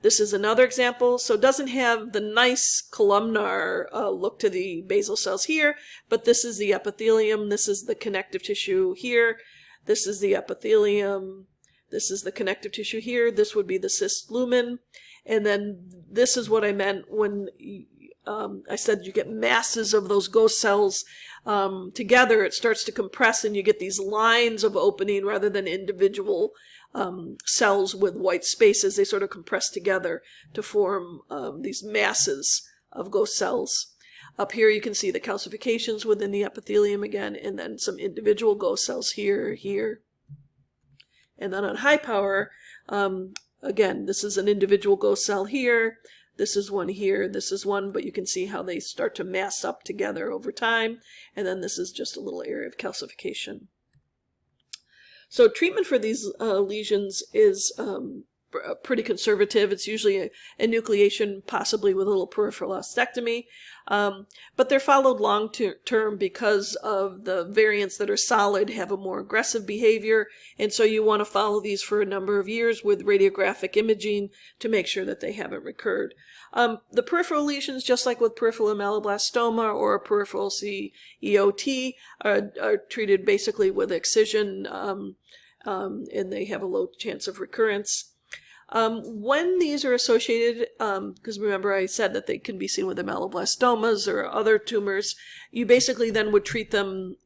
This is another example. So it doesn't have the nice columnar look to the basal cells here, but this is the epithelium. This is the connective tissue here. This is the epithelium. This is the connective tissue here. This would be the cyst lumen. And then this is what I meant when I said you get masses of those ghost cells together. It starts to compress and you get these lines of opening rather than individual cells with white spaces. They sort of compress together to form these masses of ghost cells. Up here you can see the calcifications within the epithelium again, and then some individual ghost cells here, here. And then on high power, again, this is an individual ghost cell here. This is one here, this is one, but you can see how they start to mass up together over time. And then this is just a little area of calcification. So treatment for these lesions is pretty conservative. It's usually a enucleation, possibly with a little peripheral ostectomy. But they're followed long term because of the variants that are solid have a more aggressive behavior. And so you want to follow these for a number of years with radiographic imaging to make sure that they haven't recurred. The peripheral lesions, just like with peripheral ameloblastoma or a peripheral CEOT, are treated basically with excision, and they have a low chance of recurrence. When these are associated, because remember I said that they can be seen with ameloblastomas or other tumors, you basically then would treat them,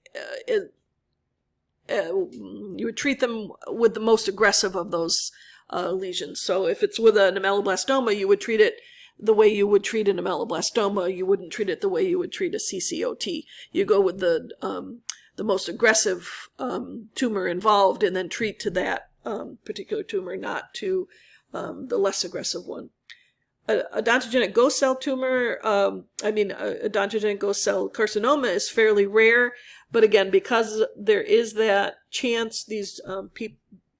with the most aggressive of those lesions. So if it's with an ameloblastoma, you would treat it the way you would treat an ameloblastoma. You wouldn't treat it the way you would treat a CCOT. You go with the most aggressive tumor involved and then treat to that particular tumor, not to the less aggressive one. Odontogenic ghost cell tumor, odontogenic ghost cell carcinoma is fairly rare, but again, because there is that chance, these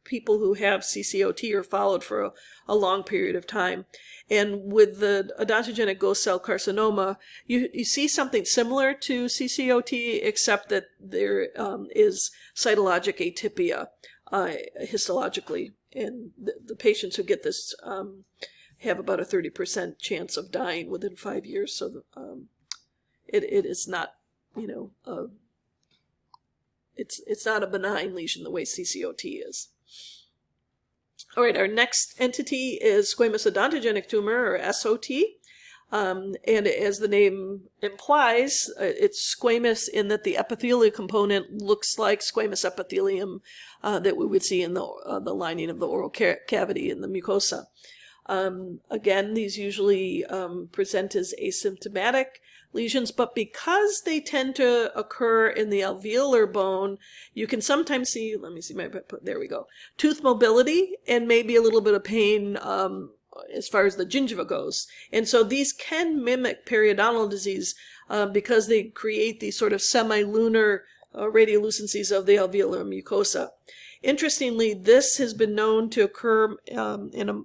people who have CCOT are followed for a long period of time. And with the odontogenic ghost cell carcinoma, you see something similar to CCOT, except that there is cytologic atypia histologically. And the patients who get this have about a 30% chance of dying within 5 years. So it is not, it's not a benign lesion the way CCOT is. All right, our next entity is squamous odontogenic tumor, or SOT. And as the name implies, it's squamous in that the epithelial component looks like squamous epithelium that we would see in the lining of the oral cavity in the mucosa. Again, these usually present as asymptomatic lesions, but because they tend to occur in the alveolar bone, you can sometimes see, let me see my, there we go, tooth mobility and maybe a little bit of pain as far as the gingiva goes. And so these can mimic periodontal disease because they create these sort of semilunar radiolucencies of the alveolar mucosa. Interestingly, this has been known to occur in a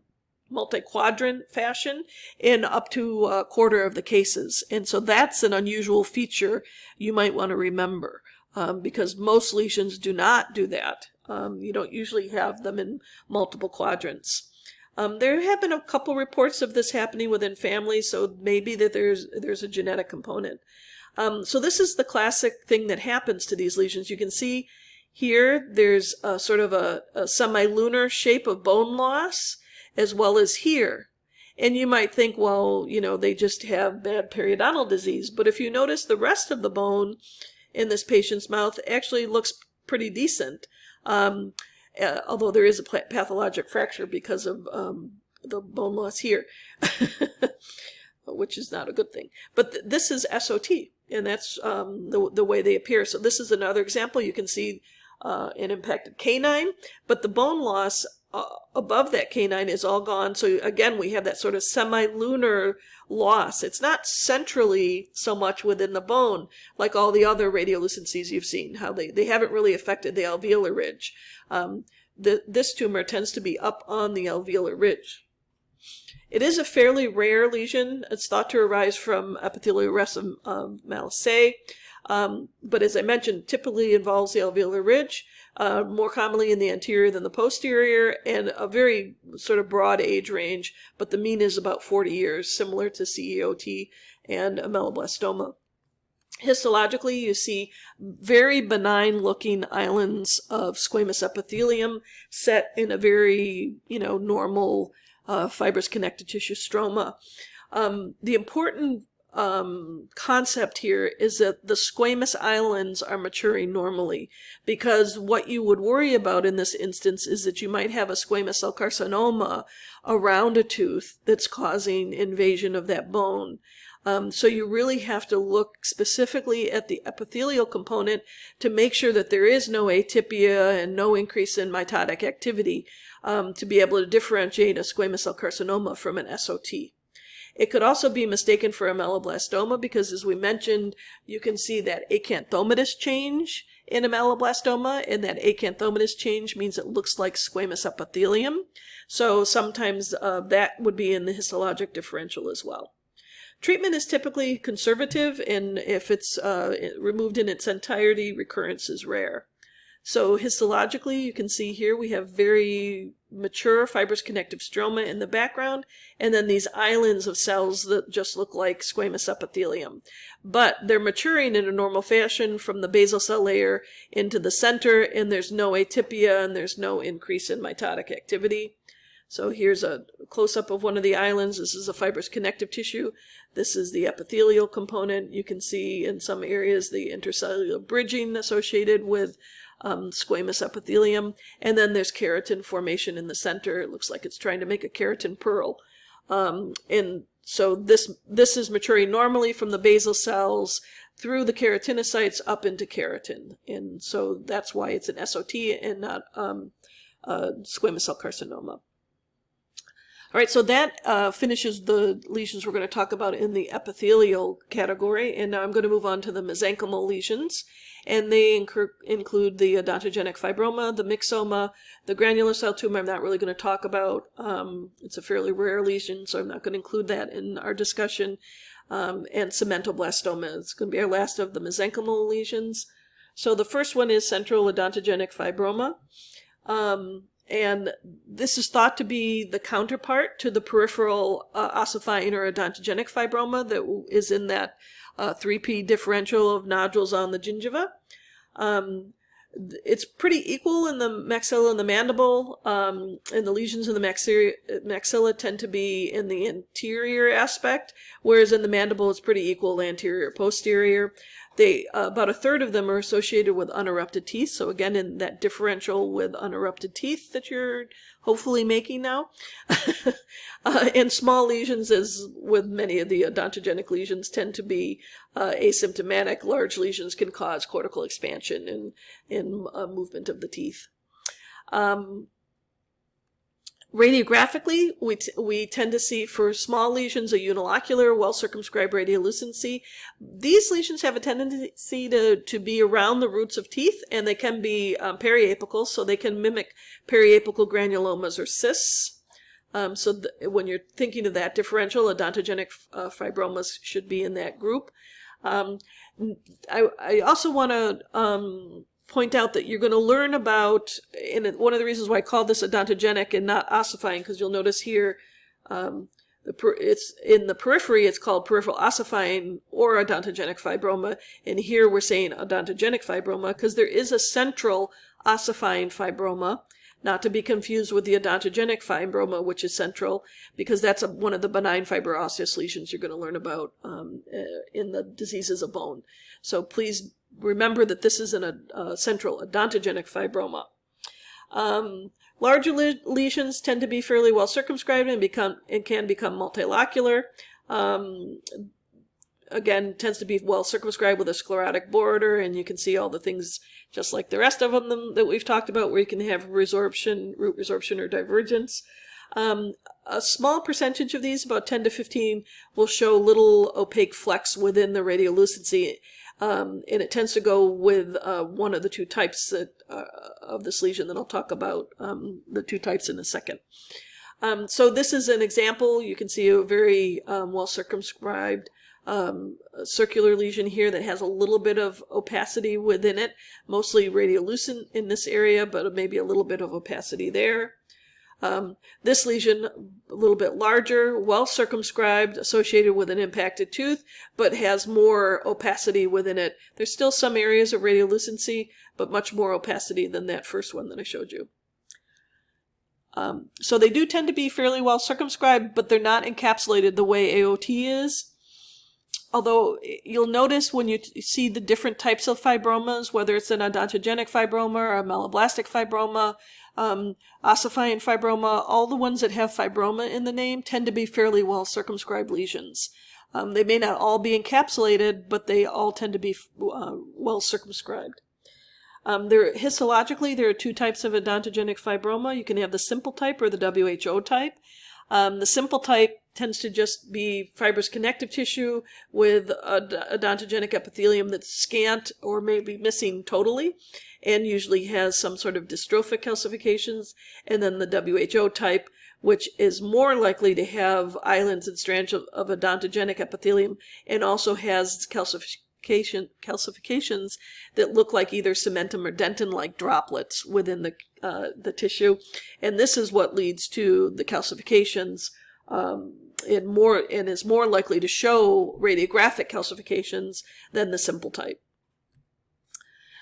multi-quadrant fashion in up to a quarter of the cases. And so that's an unusual feature you might want to remember because most lesions do not do that. You don't usually have them in multiple quadrants. There have been a couple reports of this happening within families, so maybe that there's a genetic component. So this is the classic thing that happens to these lesions. You can see here there's a sort of a semilunar shape of bone loss, as well as here. And you might think, well, they just have bad periodontal disease. But if you notice, the rest of the bone in this patient's mouth actually looks pretty decent. Although there is a pathologic fracture because of the bone loss here, which is not a good thing. But this is SOT, and that's the way they appear. So this is another example. You can see an impacted canine, but the bone loss above that canine is all gone. So again, we have that sort of semilunar loss. It's not centrally so much within the bone like all the other radiolucencies you've seen, how they haven't really affected the alveolar ridge. This tumor tends to be up on the alveolar ridge. It is a fairly rare lesion. It's thought to arise from epithelial arrest of Malassez. but as I mentioned, typically involves the alveolar ridge, more commonly in the anterior than the posterior, and a very sort of broad age range, but the mean is about 40 years, similar to CEOT and ameloblastoma. Histologically, you see very benign looking islands of squamous epithelium set in a very, normal fibrous connective tissue stroma. The important concept here is that the squamous islands are maturing normally, because what you would worry about in this instance is that you might have a squamous cell carcinoma around a tooth that's causing invasion of that bone. So you really have to look specifically at the epithelial component to make sure that there is no atypia and no increase in mitotic activity, to be able to differentiate a squamous cell carcinoma from an SOT. It could also be mistaken for ameloblastoma because, as we mentioned, you can see that acanthomatous change in ameloblastoma, and that acanthomatous change means it looks like squamous epithelium. So sometimes that would be in the histologic differential as well. Treatment is typically conservative, and if it's removed in its entirety, recurrence is rare. So histologically, you can see here we have very mature fibrous connective stroma in the background, and then these islands of cells that just look like squamous epithelium. But they're maturing in a normal fashion from the basal cell layer into the center, and there's no atypia, and there's no increase in mitotic activity. So here's a close-up of one of the islands. This is a fibrous connective tissue. This is the epithelial component. You can see in some areas the intercellular bridging associated with squamous epithelium. And then there's keratin formation in the center. It looks like it's trying to make a keratin pearl. And so this is maturing normally from the basal cells through the keratinocytes up into keratin. And so that's why it's an SOT and not squamous cell carcinoma. All right, so that finishes the lesions we're going to talk about in the epithelial category, and now I'm going to move on to the mesenchymal lesions, and they include the odontogenic fibroma, the myxoma, the granular cell tumor I'm not really going to talk about. It's a fairly rare lesion, so I'm not going to include that in our discussion, and cementoblastoma. It's going to be our last of the mesenchymal lesions. So the first one is central odontogenic fibroma. And this is thought to be the counterpart to the peripheral ossifying or odontogenic fibroma that is in that 3P differential of nodules on the gingiva. It's pretty equal in the maxilla and the mandible, and the lesions in the maxilla tend to be in the anterior aspect, whereas in the mandible it's pretty equal anterior-posterior. About a third of them are associated with unerupted teeth. So again, in that differential with unerupted teeth that you're hopefully making now. And small lesions, as with many of the odontogenic lesions, tend to be asymptomatic. Large lesions can cause cortical expansion and movement of the teeth. Radiographically, we tend to see for small lesions a unilocular, well-circumscribed radiolucency. These lesions have a tendency to be around the roots of teeth, and they can be periapical, so they can mimic periapical granulomas or cysts. When you're thinking of that differential, odontogenic fibromas should be in that group. I also want to point out that you're going to learn about, and one of the reasons why I call this odontogenic and not ossifying, because you'll notice here, it's in the periphery, it's called peripheral ossifying or odontogenic fibroma, and here we're saying odontogenic fibroma because there is a central ossifying fibroma, not to be confused with the odontogenic fibroma, which is central, because that's one of the benign fibroosseous lesions you're going to learn about in the diseases of bone. So please remember that this is a central odontogenic fibroma. Larger lesions tend to be fairly well circumscribed and can become multilocular. Again, tends to be well circumscribed with a sclerotic border, and you can see all the things just like the rest of them that we've talked about, where you can have root resorption or divergence. A small percentage of these, about 10 to 15, will show little opaque flecks within the radiolucency. And it tends to go with one of the two types of this lesion that I'll talk about, the two types in a second. So this is an example. You can see a very well circumscribed a circular lesion here that has a little bit of opacity within it, mostly radiolucent in this area, but maybe a little bit of opacity there. This lesion, a little bit larger, well circumscribed, associated with an impacted tooth, but has more opacity within it. There's still some areas of radiolucency, but much more opacity than that first one that I showed you. So they do tend to be fairly well circumscribed, but they're not encapsulated the way AOT is. Although you'll notice when you see the different types of fibromas, whether it's an odontogenic fibroma or a maloblastic fibroma, ossifying fibroma, all the ones that have fibroma in the name tend to be fairly well circumscribed lesions. They may not all be encapsulated, but they all tend to be well circumscribed. Histologically, there are two types of odontogenic fibroma. You can have the simple type or the WHO type. The simple type tends to just be fibrous connective tissue with odontogenic epithelium that's scant or maybe missing totally, and usually has some sort of dystrophic calcifications. And then the WHO type, which is more likely to have islands and strands of odontogenic epithelium, and also has calcifications that look like either cementum or dentin-like droplets within the tissue, and this is what leads to the calcifications, and is more likely to show radiographic calcifications than the simple type.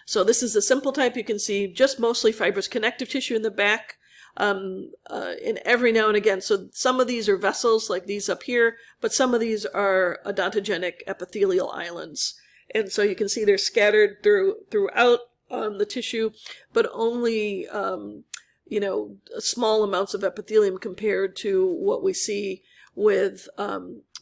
So this is the simple type. You can see just mostly fibrous connective tissue in the back, and every now and again. So some of these are vessels like these up here, but some of these are odontogenic epithelial islands. And so you can see they're scattered throughout the tissue, but only small amounts of epithelium compared to what we see with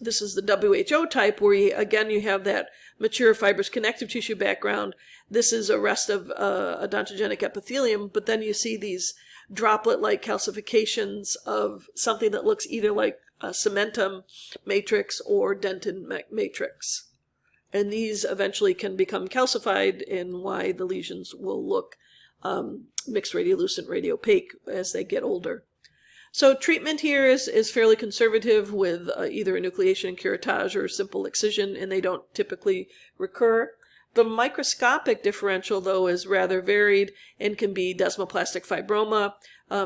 this is the WHO type, where you have that mature fibrous connective tissue background. This is a rest of odontogenic epithelium, but then you see these droplet-like calcifications of something that looks either like a cementum matrix or dentin matrix. And these eventually can become calcified, and why the lesions will look mixed radiolucent, radiopaque as they get older. So treatment here is fairly conservative with either enucleation and curettage or simple excision, and they don't typically recur. The microscopic differential, though, is rather varied and can be desmoplastic fibroma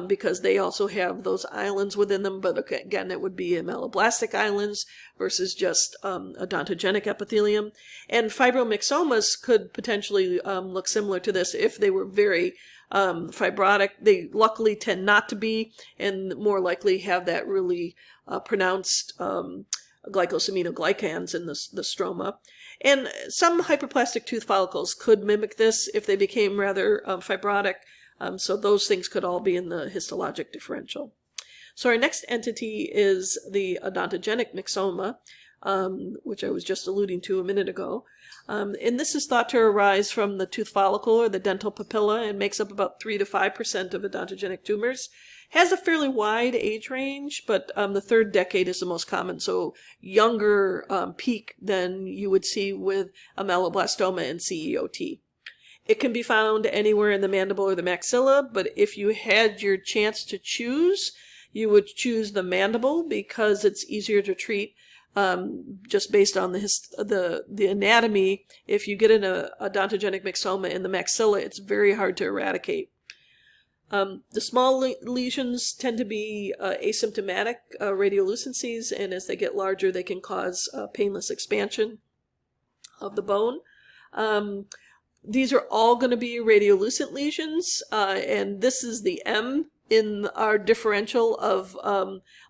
because they also have those islands within them. But again, it would be maloblastic islands versus just odontogenic epithelium. And fibromyxomas could potentially look similar to this if they were very fibrotic. They luckily tend not to be, and more likely have that really pronounced glycosaminoglycans in the stroma. And some hyperplastic tooth follicles could mimic this if they became rather fibrotic. So those things could all be in the histologic differential. So our next entity is the odontogenic myxoma, which I was just alluding to a minute ago. And this is thought to arise from the tooth follicle or the dental papilla, and makes up about 3 to 5% of odontogenic tumors. Has a fairly wide age range, but the third decade is the most common, so younger peak than you would see with a myeloblastoma and CEOT. It can be found anywhere in the mandible or the maxilla, but if you had your chance to choose, you would choose the mandible because it's easier to treat. Just based on the anatomy. If you get an odontogenic myxoma in the maxilla, it's very hard to eradicate. The small lesions tend to be asymptomatic radiolucencies, and as they get larger, they can cause painless expansion of the bone. These are all going to be radiolucent lesions, and this is the M in our differential of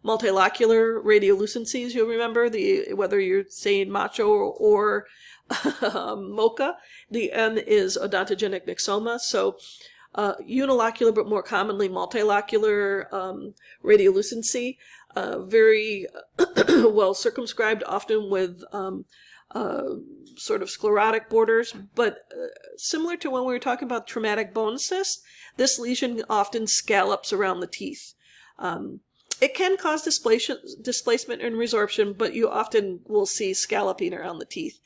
multilocular radiolucencies. You'll remember, whether you're saying macho or mocha, the M is odontogenic myxoma. So unilocular, but more commonly multilocular radiolucency, very well circumscribed, often with sort of sclerotic borders, but similar to when we were talking about traumatic bone cyst, this lesion often scallops around the teeth. It can cause displacement and resorption, but you often will see scalloping around the teeth.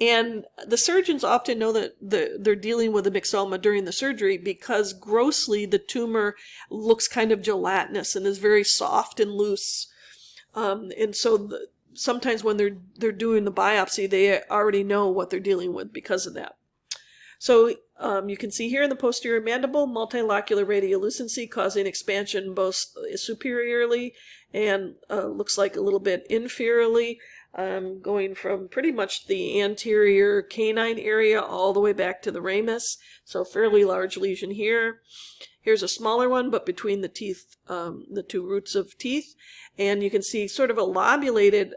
And the surgeons often know that they're dealing with a myxoma during the surgery because grossly the tumor looks kind of gelatinous and is very soft and loose. And so sometimes when they're doing the biopsy, they already know what they're dealing with because of that. So you can see here in the posterior mandible, multilocular radiolucency causing expansion both superiorly and looks like a little bit inferiorly, going from pretty much the anterior canine area all the way back to the ramus. So fairly large lesion here. Here's a smaller one, but between the teeth, the two roots of teeth. And you can see sort of a lobulated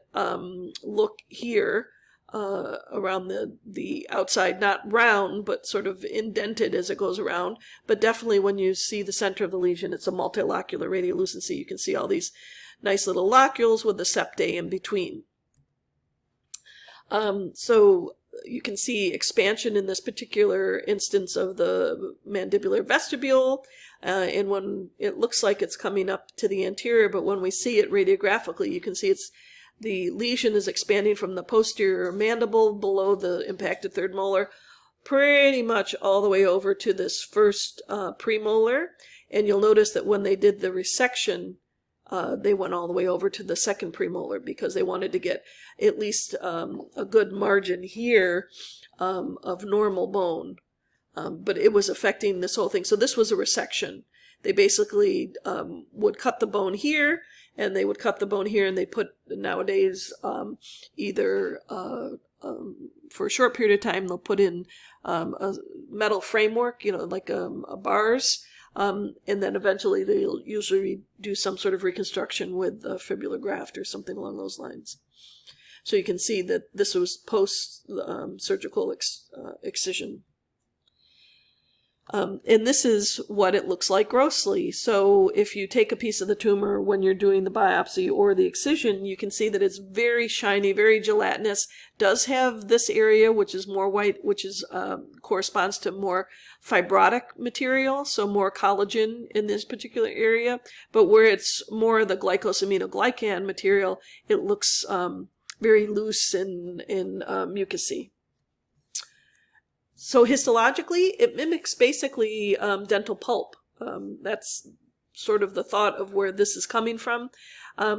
look here around the outside, not round, but sort of indented as it goes around. But definitely when you see the center of the lesion, it's a multilocular radiolucency. You can see all these nice little locules with the septae in between. So you can see expansion in this particular instance of the mandibular vestibule, and when it looks like it's coming up to the anterior, but when we see it radiographically, you can see the lesion is expanding from the posterior mandible below the impacted third molar, pretty much all the way over to this first premolar. And you'll notice that when they did the resection, they went all the way over to the second premolar because they wanted to get at least a good margin here of normal bone. But it was affecting this whole thing. So this was a resection. They basically would cut the bone here, and they would cut the bone here, and they put, nowadays, either for a short period of time, they'll put in a metal framework, like bars, and then eventually they'll usually do some sort of reconstruction with a fibrillar graft or something along those lines. So you can see that this was post-surgical excision. And this is what it looks like grossly. So if you take a piece of the tumor when you're doing the biopsy or the excision, you can see that it's very shiny, very gelatinous. Does have this area which is more white, which is corresponds to more fibrotic material, so more collagen in this particular area. But where it's more the glycosaminoglycan material, it looks very loose and mucousy. So histologically, it mimics basically dental pulp. That's sort of the thought of where this is coming from.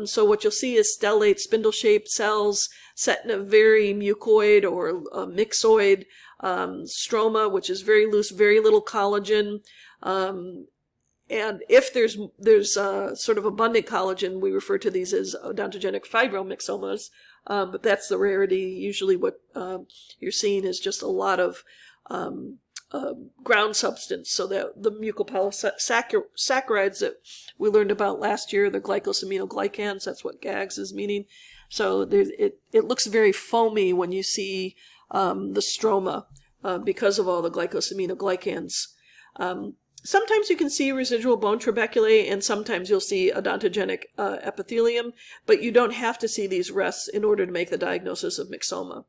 So what you'll see is stellate, spindle-shaped cells set in a very mucoid or myxoid stroma, which is very loose, very little collagen. And if there's sort of abundant collagen, we refer to these as odontogenic fibromyxomas. But that's the rarity. Usually what you're seeing is just a lot of ground substance, so that the mucopolysaccharides that we learned about last year, the glycosaminoglycans, that's what GAGs is meaning. So it looks very foamy when you see the stroma because of all the glycosaminoglycans. Sometimes you can see residual bone trabeculae, and sometimes you'll see odontogenic epithelium, but you don't have to see these rests in order to make the diagnosis of myxoma.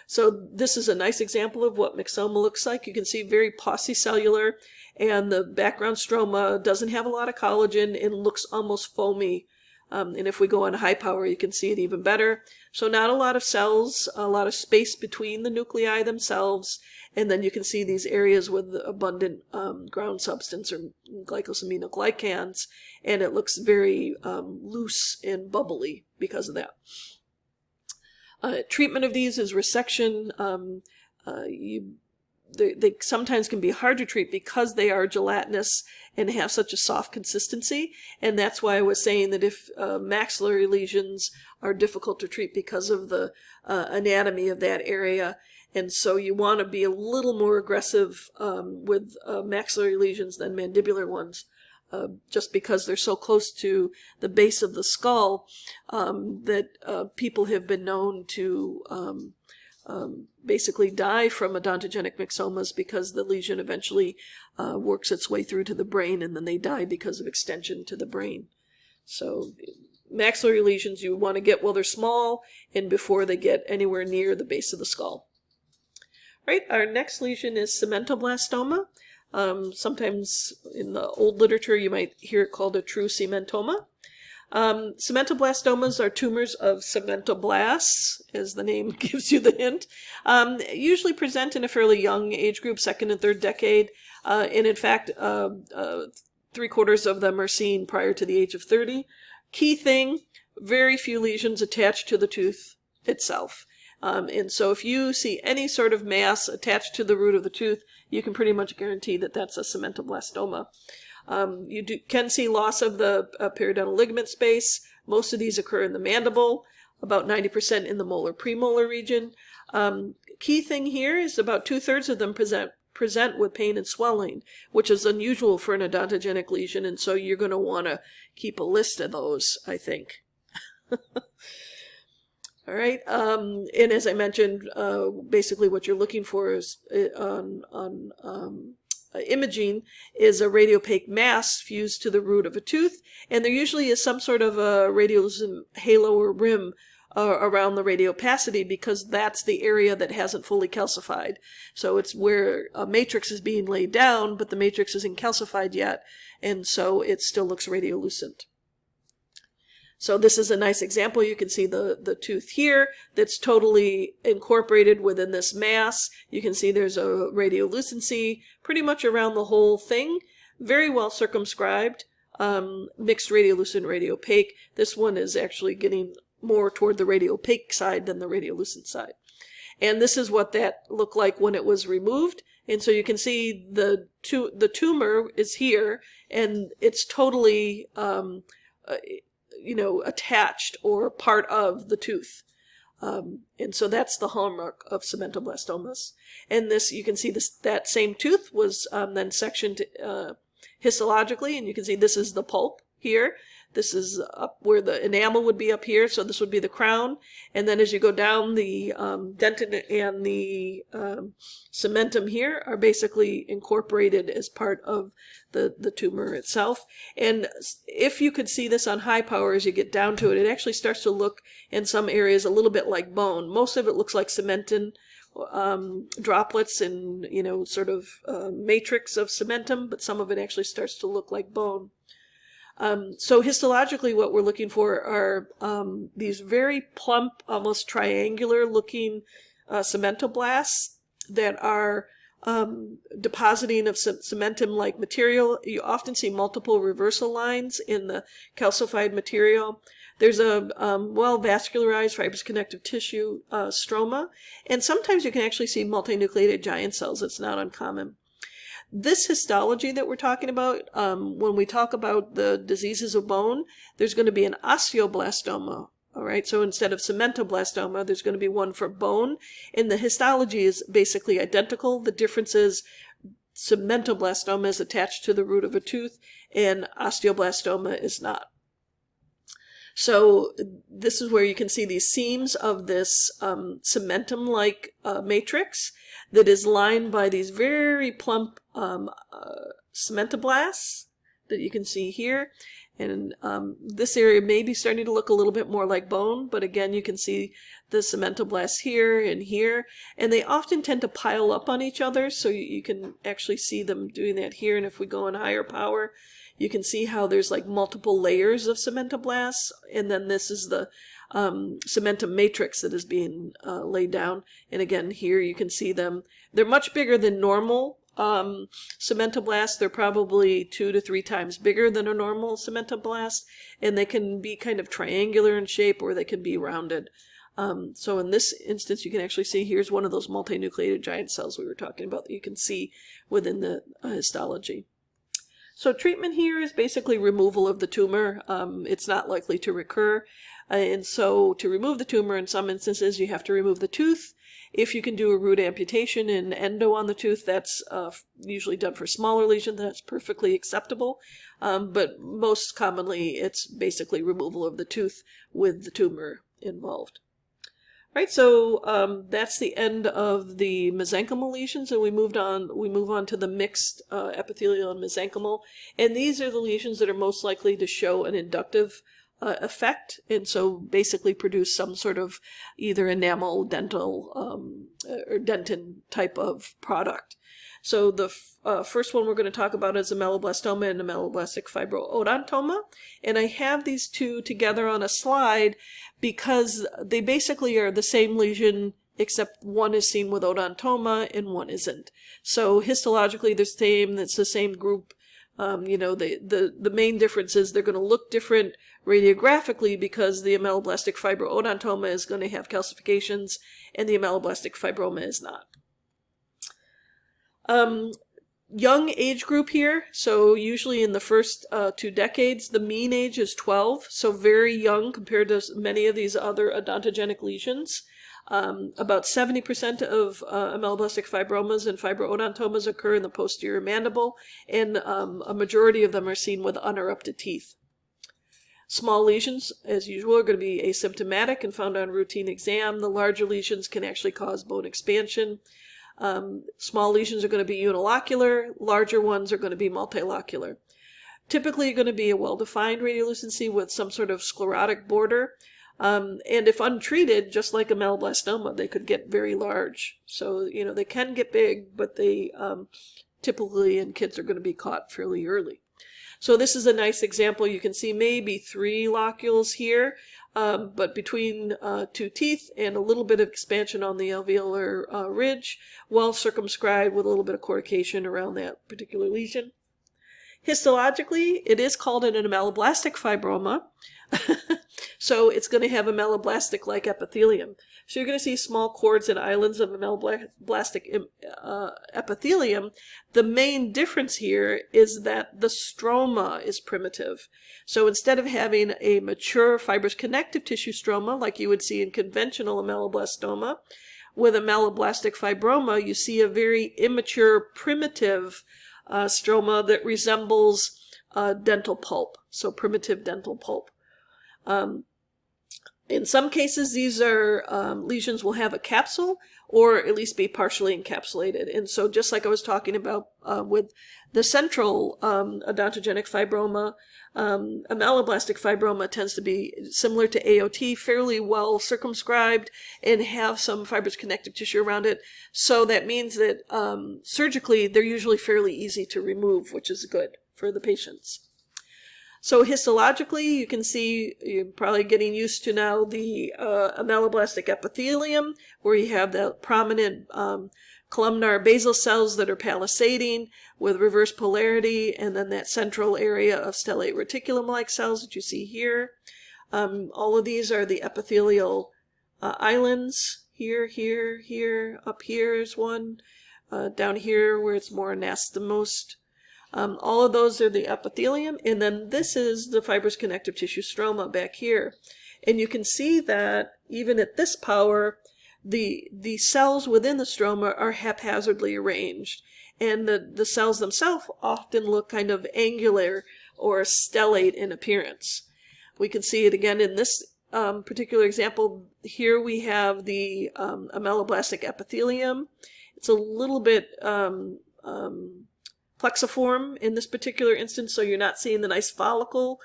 So this is a nice example of what myxoma looks like. You can see very paucicellular, and the background stroma doesn't have a lot of collagen and looks almost foamy. And if we go on high power, you can see it even better. So not a lot of cells, a lot of space between the nuclei themselves, and then you can see these areas with abundant ground substance or glycosaminoglycans, and it looks very loose and bubbly because of that. Treatment of these is resection. They sometimes can be hard to treat because they are gelatinous and have such a soft consistency, and that's why I was saying that if maxillary lesions are difficult to treat because of the anatomy of that area, and so you want to be a little more aggressive with maxillary lesions than mandibular ones, just because they're so close to the base of the skull that people have been known to basically die from odontogenic myxomas because the lesion eventually works its way through to the brain, and then they die because of extension to the brain. So maxillary lesions you want to get while they're small and before they get anywhere near the base of the skull. Right, our next lesion is cementoblastoma. Sometimes in the old literature you might hear it called a true cementoma. Cementoblastomas are tumors of cementoblasts, as the name gives you the hint. Usually present in a fairly young age group, second and third decade, and in fact 3/4 of them are seen prior to the age of 30. Key thing, very few lesions attached to the tooth itself. And so if you see any sort of mass attached to the root of the tooth, you can pretty much guarantee that that's a cementoblastoma. You can see loss of the periodontal ligament space. Most of these occur in the mandible, about 90% in the molar premolar region. Key thing here is about 2/3 of them present with pain and swelling, which is unusual for an odontogenic lesion, and so you're going to want to keep a list of those, I think. All right, and as I mentioned, basically what you're looking for is on imaging is a radiopaque mass fused to the root of a tooth, and there usually is some sort of a radiolucent halo or rim around the radiopacity, because that's the area that hasn't fully calcified. So it's where a matrix is being laid down, but the matrix isn't calcified yet, and so it still looks radiolucent. So this is a nice example. You can see the tooth here that's totally incorporated within this mass. You can see there's a radiolucency pretty much around the whole thing. Very well circumscribed, mixed radiolucent radiopaque. This one is actually getting more toward the radiopaque side than the radiolucent side. And this is what that looked like when it was removed. And so you can see the tumor is here, and it's totally attached or part of the tooth. And so that's the hallmark of cementoblastomas. And this, you can see that same tooth was then sectioned histologically, and you can see this is the pulp here. This is up where the enamel would be up here, so this would be the crown. And then as you go down, the dentin and the cementum here are basically incorporated as part of the tumor itself. And if you could see this on high power as you get down to it, it actually starts to look in some areas a little bit like bone. Most of it looks like cementin droplets and, sort of matrix of cementum, but some of it actually starts to look like bone. So histologically, what we're looking for are these very plump, almost triangular looking cementoblasts that are depositing of cementum-like material. You often see multiple reversal lines in the calcified material. There's a well-vascularized fibrous connective tissue stroma, and sometimes you can actually see multinucleated giant cells. It's not uncommon. This histology that we're talking about, when we talk about the diseases of bone, there's going to be an osteoblastoma. All right, so instead of cementoblastoma, there's going to be one for bone, and the histology is basically identical. The difference is cementoblastoma is attached to the root of a tooth, and osteoblastoma is not. So this is where you can see these seams of this cementum-like matrix that is lined by these very plump cementoblasts that you can see here. And this area may be starting to look a little bit more like bone, but again, you can see the cementoblasts here and here, and they often tend to pile up on each other, so you can actually see them doing that here. And if we go in higher power, you can see how there's like multiple layers of cementoblasts, and then this is the cementum matrix that is being laid down. And again, here you can see them. They're much bigger than normal cementoblasts. They're probably 2 to 3 times bigger than a normal cementoblast, and they can be kind of triangular in shape, or they can be rounded. So in this instance, you can actually see here's one of those multinucleated giant cells we were talking about that you can see within the histology. So treatment here is basically removal of the tumor. It's not likely to recur. And so to remove the tumor, in some instances, you have to remove the tooth. If you can do a root amputation and endo on the tooth, that's usually done for smaller lesions. That's perfectly acceptable. But most commonly, it's basically removal of the tooth with the tumor involved. Right, so that's the end of the mesenchymal lesions, and we move on to the mixed epithelial and mesenchymal, and these are the lesions that are most likely to show an inductive effect, and so basically produce some sort of either enamel, dental, or dentin type of product. So the first one we're going to talk about is ameloblastoma and ameloblastic fibroodontoma, and I have these two together on a slide because they basically are the same lesion, except one is seen with odontoma and one isn't. So histologically they're the same, it's the same group. The main difference is they're going to look different radiographically because the ameloblastic fibroodontoma is going to have calcifications and the ameloblastic fibroma is not. Young age group here, so usually in the first 2 decades, the mean age is 12, so very young compared to many of these other odontogenic lesions. About 70% of ameloblastic fibromas and fibroodontomas occur in the posterior mandible, and a majority of them are seen with unerupted teeth. Small lesions, as usual, are going to be asymptomatic and found on routine exam. The larger lesions can actually cause bone expansion. Small lesions are going to be unilocular. Larger ones are going to be multilocular. Typically going to be a well-defined radiolucency with some sort of sclerotic border. And if untreated, just like ameloblastoma, they could get very large. So, they can get big, but they typically in kids are going to be caught fairly early. So this is a nice example. You can see maybe 3 locules here, but between 2 teeth and a little bit of expansion on the alveolar ridge, well circumscribed with a little bit of cortication around that particular lesion. Histologically, it is called an ameloblastic fibroma. So it's going to have ameloblastic-like epithelium. So you're going to see small cords and islands of ameloblastic epithelium. The main difference here is that the stroma is primitive. So instead of having a mature fibrous connective tissue stroma like you would see in conventional ameloblastoma, with ameloblastic fibroma you see a very immature primitive stroma that resembles dental pulp, so primitive dental pulp. In some cases, these are lesions will have a capsule or at least be partially encapsulated. And so just like I was talking about with the central odontogenic fibroma, ameloblastic fibroma tends to be similar to AOT, fairly well circumscribed and have some fibrous connective tissue around it. So that means that surgically, they're usually fairly easy to remove, which is good for the patients. So histologically, you can see, you're probably getting used to now the ameloblastic epithelium, where you have the prominent columnar basal cells that are palisading with reverse polarity, and then that central area of stellate reticulum-like cells that you see here. All of these are the epithelial islands. Here, here, here, up here is one. Down here where it's more anastomosed. All of those are the epithelium, and then this is the fibrous connective tissue stroma back here. And you can see that even at this power, the cells within the stroma are haphazardly arranged. And the cells themselves often look kind of angular or stellate in appearance. We can see it again in this particular example. Here we have the ameloblastic epithelium. It's a little bit plexiform in this particular instance, so you're not seeing the nice follicle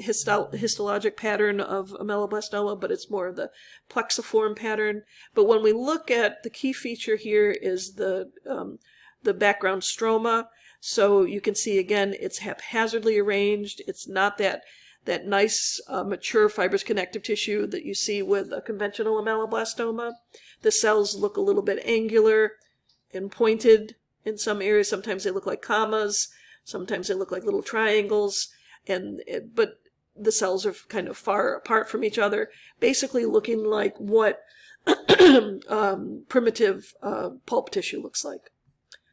histologic pattern of ameloblastoma, but it's more of the plexiform pattern. But when we look at the key feature here is the background stroma. So you can see again it's haphazardly arranged. It's not that nice mature fibrous connective tissue that you see with a conventional ameloblastoma. The cells look a little bit angular and pointed in some areas. Sometimes they look like commas, sometimes they look like little triangles, but the cells are kind of far apart from each other, basically looking like what primitive pulp tissue looks like.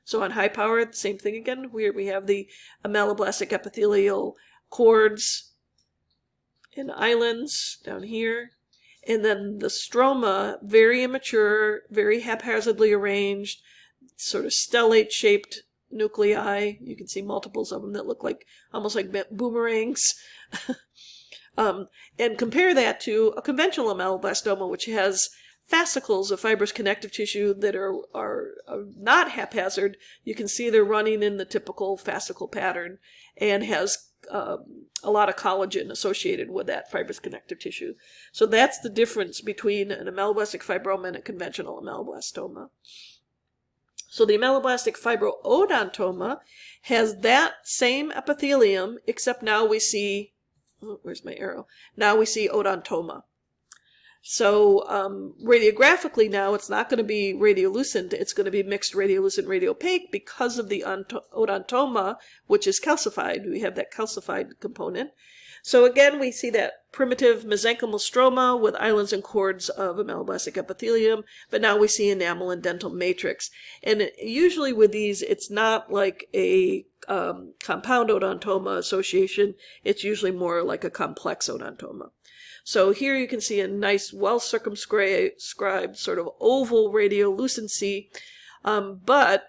So on high power, the same thing again. We have the ameloblastic epithelial cords and islands down here. And then the stroma, very immature, very haphazardly arranged, sort of stellate-shaped nuclei. You can see multiples of them that look like almost like boomerangs. And compare that to a conventional ameloblastoma, which has fascicles of fibrous connective tissue that are not haphazard. You can see they're running in the typical fascicle pattern and has a lot of collagen associated with that fibrous connective tissue. So that's the difference between an ameloblastic fibroma and a conventional ameloblastoma. So the ameloblastic fibroodontoma has that same epithelium, except now we see, where's my arrow? Now we see odontoma. So radiographically now, it's not going to be radiolucent. It's going to be mixed radiolucent radiopaque because of the odontoma, which is calcified. We have that calcified component. So again, we see that primitive mesenchymal stroma with islands and cords of ameloblastic epithelium, but now we see enamel and dental matrix. And usually with these, it's not like a compound odontoma association. It's usually more like a complex odontoma. So here you can see a nice, well-circumscribed sort of oval radiolucency. But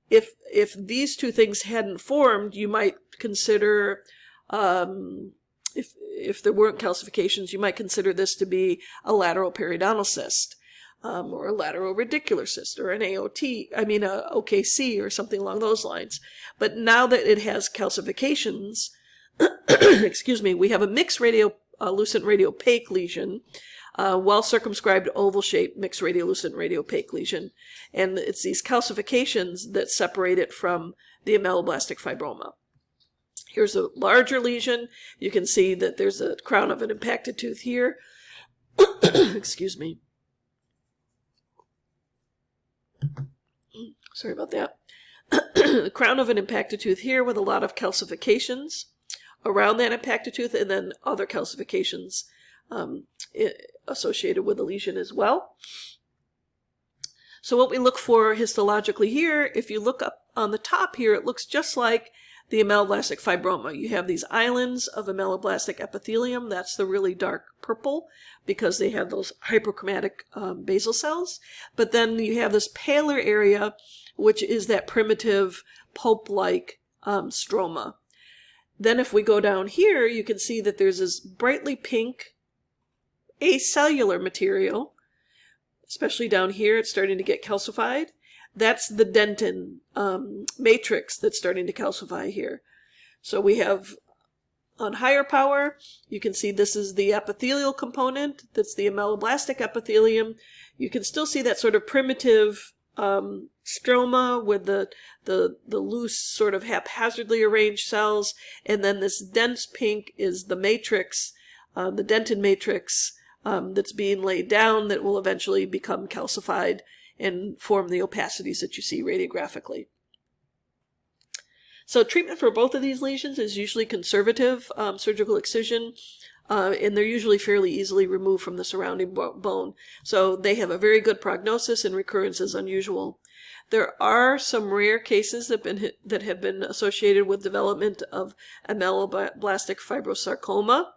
if these two things hadn't formed, you might consider, if there weren't calcifications, you might consider this to be a lateral periodontal cyst, or a lateral radicular cyst, or an OKC, or something along those lines. But now that it has calcifications, excuse me, we have a mixed radiolucent radiopaque lesion, well-circumscribed oval-shaped mixed radiolucent radiopaque lesion, and it's these calcifications that separate it from the ameloblastic fibroma. Here's a larger lesion. You can see that there's a crown of an impacted tooth here. Excuse me. Sorry about that. The crown of an impacted tooth here with a lot of calcifications around that impacted tooth, and then other calcifications associated with the lesion as well. So what we look for histologically here, if you look up on the top here, it looks just like the ameloblastic fibroma. You have these islands of ameloblastic epithelium. That's the really dark purple because they have those hyperchromatic basal cells. But then you have this paler area, which is that primitive pulp-like stroma. Then if we go down here, you can see that there's this brightly pink acellular material, especially down here. It's starting to get calcified. That's the dentin matrix that's starting to calcify here. So we have, on higher power, you can see this is the epithelial component. That's the ameloblastic epithelium. You can still see that sort of primitive stroma with the loose, sort of haphazardly arranged cells. And then this dense pink is the matrix, the dentin matrix that's being laid down that will eventually become calcified and form the opacities that you see radiographically. So treatment for both of these lesions is usually conservative surgical excision, and they're usually fairly easily removed from the surrounding bone. So they have a very good prognosis, and recurrence is unusual. There are some rare cases that have been associated with development of ameloblastic fibrosarcoma.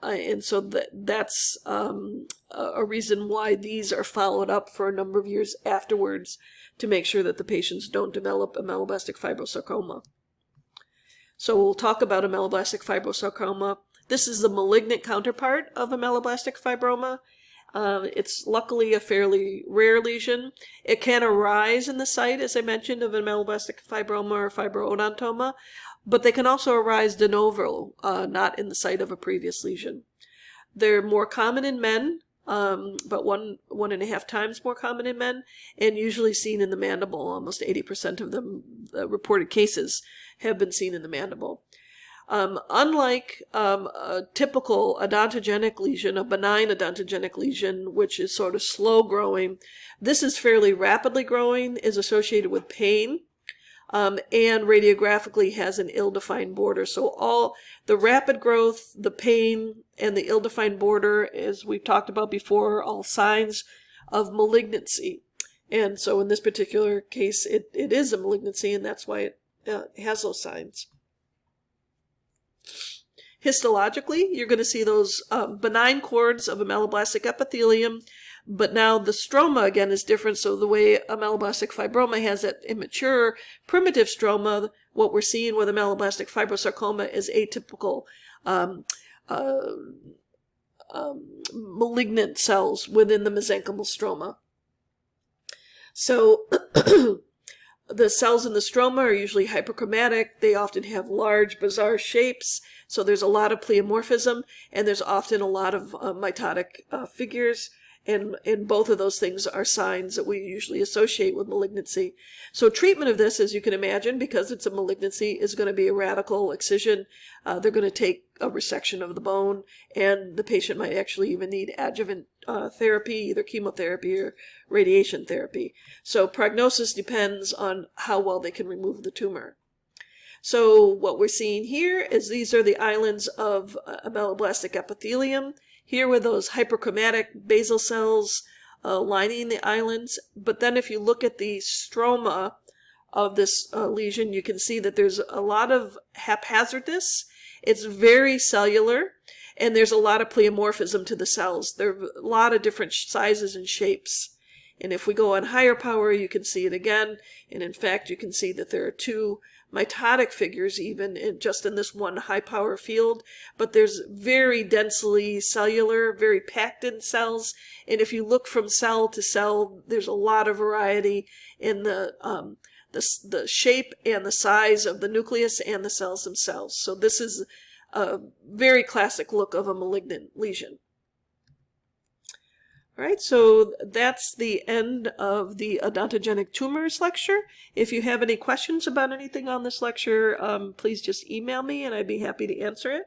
And so that's a reason why these are followed up for a number of years afterwards to make sure that the patients don't develop ameloblastic fibrosarcoma. So we'll talk about ameloblastic fibrosarcoma. This is the malignant counterpart of ameloblastic fibroma. It's luckily a fairly rare lesion. It can arise in the site, as I mentioned, of ameloblastic fibroma or fibroodontoma, but they can also arise de novo, not in the site of a previous lesion. They're more common in men, about 1.5 times more common in men, and usually seen in the mandible. Almost 80% of them, reported cases, have been seen in the mandible. Unlike a typical odontogenic lesion, a benign odontogenic lesion, which is sort of slow growing, this is fairly rapidly growing, is associated with pain, and radiographically has an ill-defined border. So all the rapid growth, the pain, and the ill-defined border, as we've talked about before, are all signs of malignancy. And so in this particular case, it is a malignancy, and that's why it has those signs. Histologically, you're going to see those benign cords of ameloblastic epithelium, but now the stroma, again, is different. So the way ameloblastic fibroma has that immature, primitive stroma, what we're seeing with ameloblastic fibrosarcoma is atypical malignant cells within the mesenchymal stroma. So the cells in the stroma are usually hyperchromatic. They often have large, bizarre shapes. So there's a lot of pleomorphism, and there's often a lot of mitotic figures. And both of those things are signs that we usually associate with malignancy. So treatment of this, as you can imagine, because it's a malignancy, is going to be a radical excision. They're going to take a resection of the bone, and the patient might actually even need adjuvant therapy, either chemotherapy or radiation therapy. So prognosis depends on how well they can remove the tumor. So what we're seeing here is these are the islands of ameloblastic epithelium. Here were those hyperchromatic basal cells lining the islands. But then if you look at the stroma of this lesion, you can see that there's a lot of haphazardness. It's very cellular, and there's a lot of pleomorphism to the cells. There are a lot of different sizes and shapes. And if we go on higher power, you can see it again. And in fact, you can see that there are two mitotic figures even just in this one high power field, but there's very densely cellular, very packed in cells. And if you look from cell to cell, there's a lot of variety in the shape and the size of the nucleus and the cells themselves. So this is a very classic look of a malignant lesion. All right, so that's the end of the odontogenic tumors lecture. If you have any questions about anything on this lecture, please just email me and I'd be happy to answer it.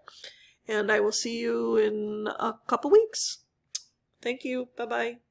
And I will see you in a couple weeks. Thank you. Bye-bye.